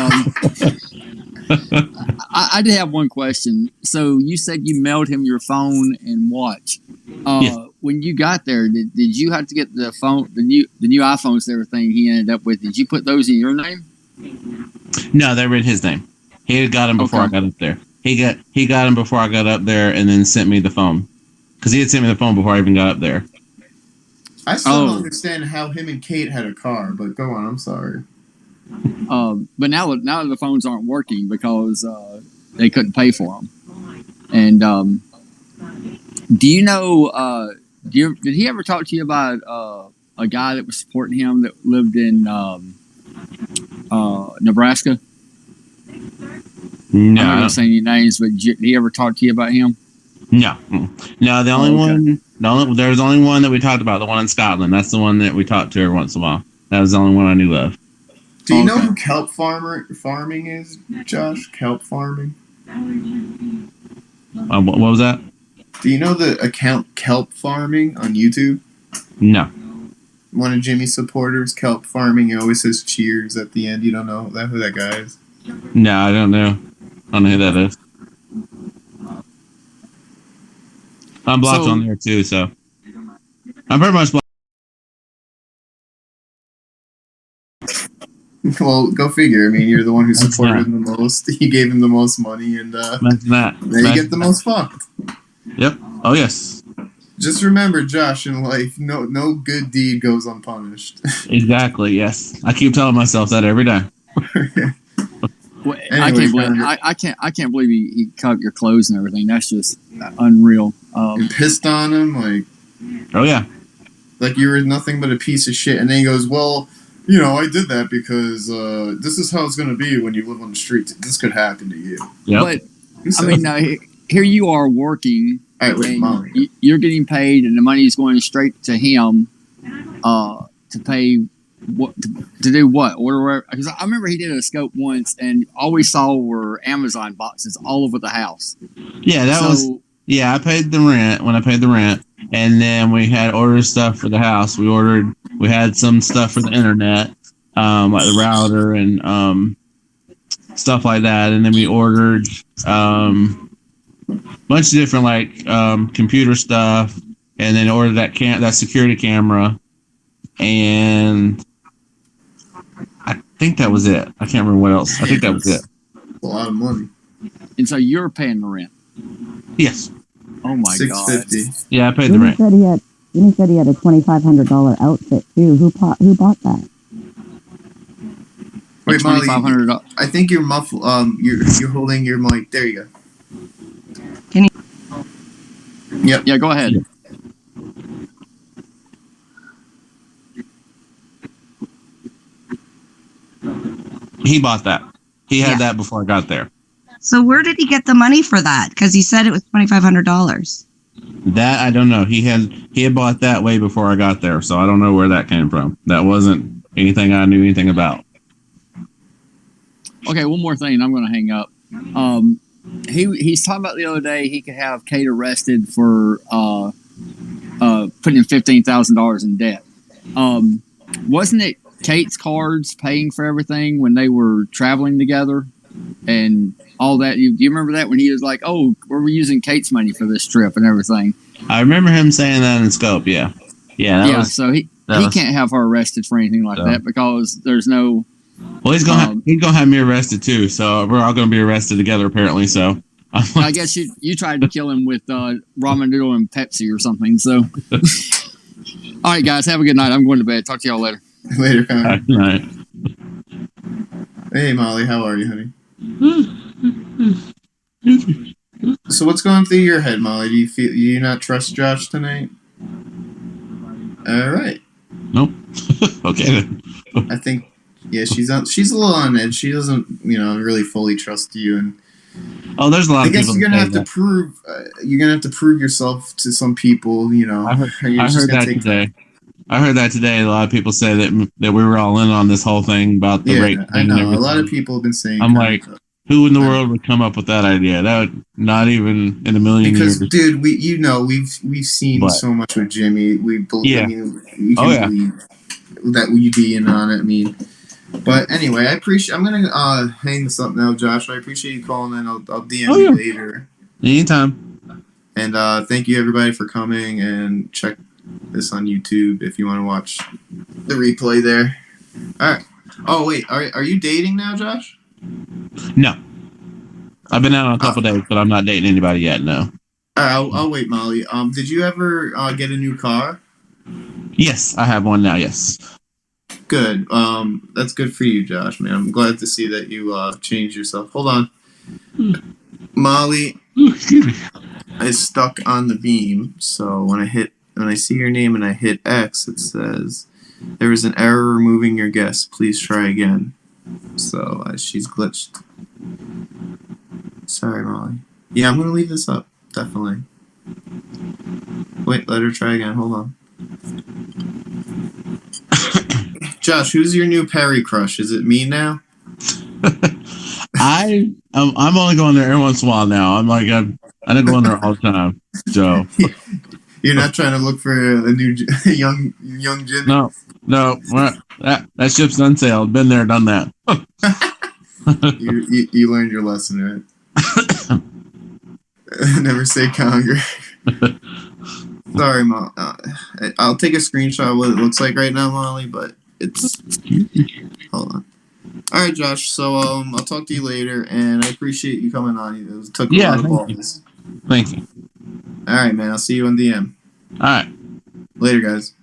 I did have one question. So you said you mailed him your phone and watch. Yes. When you got there, did you have to get the phone, the new iPhones and everything he ended up with? Did you put those in your name? No, they were in his name. He had got him before I got up there. He got him before I got up there, and then sent me the phone because he had sent me the phone before I even got up there. I still don't understand how him and Kate had a car, but go on. I'm sorry. But now the phones aren't working because they couldn't pay for them. And do you know? Did he ever talk to you about a guy that was supporting him that lived in Nebraska? No, I'm not gonna say any names, but did he ever talk to you about him? No. The only one. There was only one that we talked about. The one in Scotland. That's the one that we talked to every once in a while. That was the only one I knew of. Do you know who kelp farming is, Josh? Kelp farming. What was that? Do you know the account Kelp Farming on YouTube? No. One of Jimmy's supporters, Kelp Farming. He always says cheers at the end. You don't know who that guy is? No, I don't know. I don't know who that is. I'm blocked on there too, so I'm pretty much blocked. Well, go figure. I mean, you're the one who supported him the most. You gave him the most money, and you get the most fucked. Yep. Oh yes. Just remember, Josh, in life, no good deed goes unpunished. Exactly. Yes. I keep telling myself that every day. Well, anyway, I can't believe he cut up your clothes and everything. That's just unreal. And pissed on him, like. Oh yeah. Like you were nothing but a piece of shit, and then he goes, "Well, you know, I did that because this is how it's going to be when you live on the streets. This could happen to you." Yep. But I mean, here you are working, and you're getting paid, and the money is going straight to him to pay what to do what order. Because I remember he did a scope once, and all we saw were Amazon boxes all over the house. Yeah, Yeah, I paid the rent when I paid the rent, and then we had ordered stuff for the house. We had some stuff for the internet, like the router and stuff like that, and then we ordered a bunch of different like computer stuff, and then ordered that security camera, and I think that was it. I can't remember what else. I think that was it. A lot of money. And so you're paying the rent. Yes. Oh my God. $650. Yeah, I paid the rent. Jimmy said he had a $2,500 outfit too. Who bought that? Wait, Molly, I think you're muffled. You're holding your mic. There you go. Can you? Yep. Yeah, go ahead. He bought that. He had that before I got there. So where did he get the money for that? Because he said it was $2,500. That I don't know. He had bought that way before I got there, so I don't know where that came from. That wasn't anything I knew anything about. Okay, one more thing. I'm going to hang up. He's talking about the other day he could have Kate arrested for putting in $15,000 in debt. Wasn't it Kate's cards paying for everything when they were traveling together and all that? Do you remember that when he was like, "Oh, we're using Kate's money for this trip and everything"? I remember him saying that in scope. Yeah. So he can't have her arrested for anything like that because there's no. Well, he's gonna have me arrested too. So we're all gonna be arrested together apparently. So I guess you tried to kill him with ramen noodle and Pepsi or something. So all right, guys, have a good night. I'm going to bed. Talk to y'all later. Later, Connor. Good night. Hey, Molly, how are you, honey? So what's going through your head, Molly? Do you not trust Josh tonight? All right. Nope. Okay. I think she's a little on edge. She doesn't really fully trust you, and there's a lot. I guess you're gonna have to prove. You're gonna have to prove yourself to some people. I heard that today. I heard that today. A lot of people say that we were all in on this whole thing about the rate. I know. A lot of people have been saying. I'm like, who in the world would come up with that idea? That would not even in a million years. Because, dude, we've seen so much with Jimmy. We believe. I mean, you can believe that we'd be in on it. I mean, But anyway, I'm gonna hang this up now, Josh. I appreciate you calling in. I'll DM Oh, you yeah. later. Anytime. And thank you everybody for coming, and check this on YouTube if you want to watch the replay there. All right. Oh wait, are you dating now, Josh? No. I've been out on a couple days, but I'm not dating anybody yet. No. All right, I'll wait, Molly. Did you ever get a new car? Yes, I have one now. Yes. Good. That's good for you, Josh. Man, I'm glad to see that you changed yourself. Hold on, Molly Ooh, excuse me. is stuck on the beam. So when I see your name and I hit X, it says there is an error removing your guest. Please try again. So she's glitched. Sorry, Molly. Yeah, I'm gonna leave this up. Definitely. Wait, let her try again. Hold on. Josh, who's your new Perry crush? Is it me now? I'm only going there every once in a while now. I don't go in there all the time. So You're not trying to look for a new young Jimmy? no. That ship's done sailed. Been there, done that. You learned your lesson, right? Never say Conger. Sorry, Mom. I'll take a screenshot of what it looks like right now, Molly, but it's... Hold on. All right, Josh. So I'll talk to you later, and I appreciate you coming on. It took a lot of balls. Thank you. All right, man. I'll see you on DM. All right. Later, guys.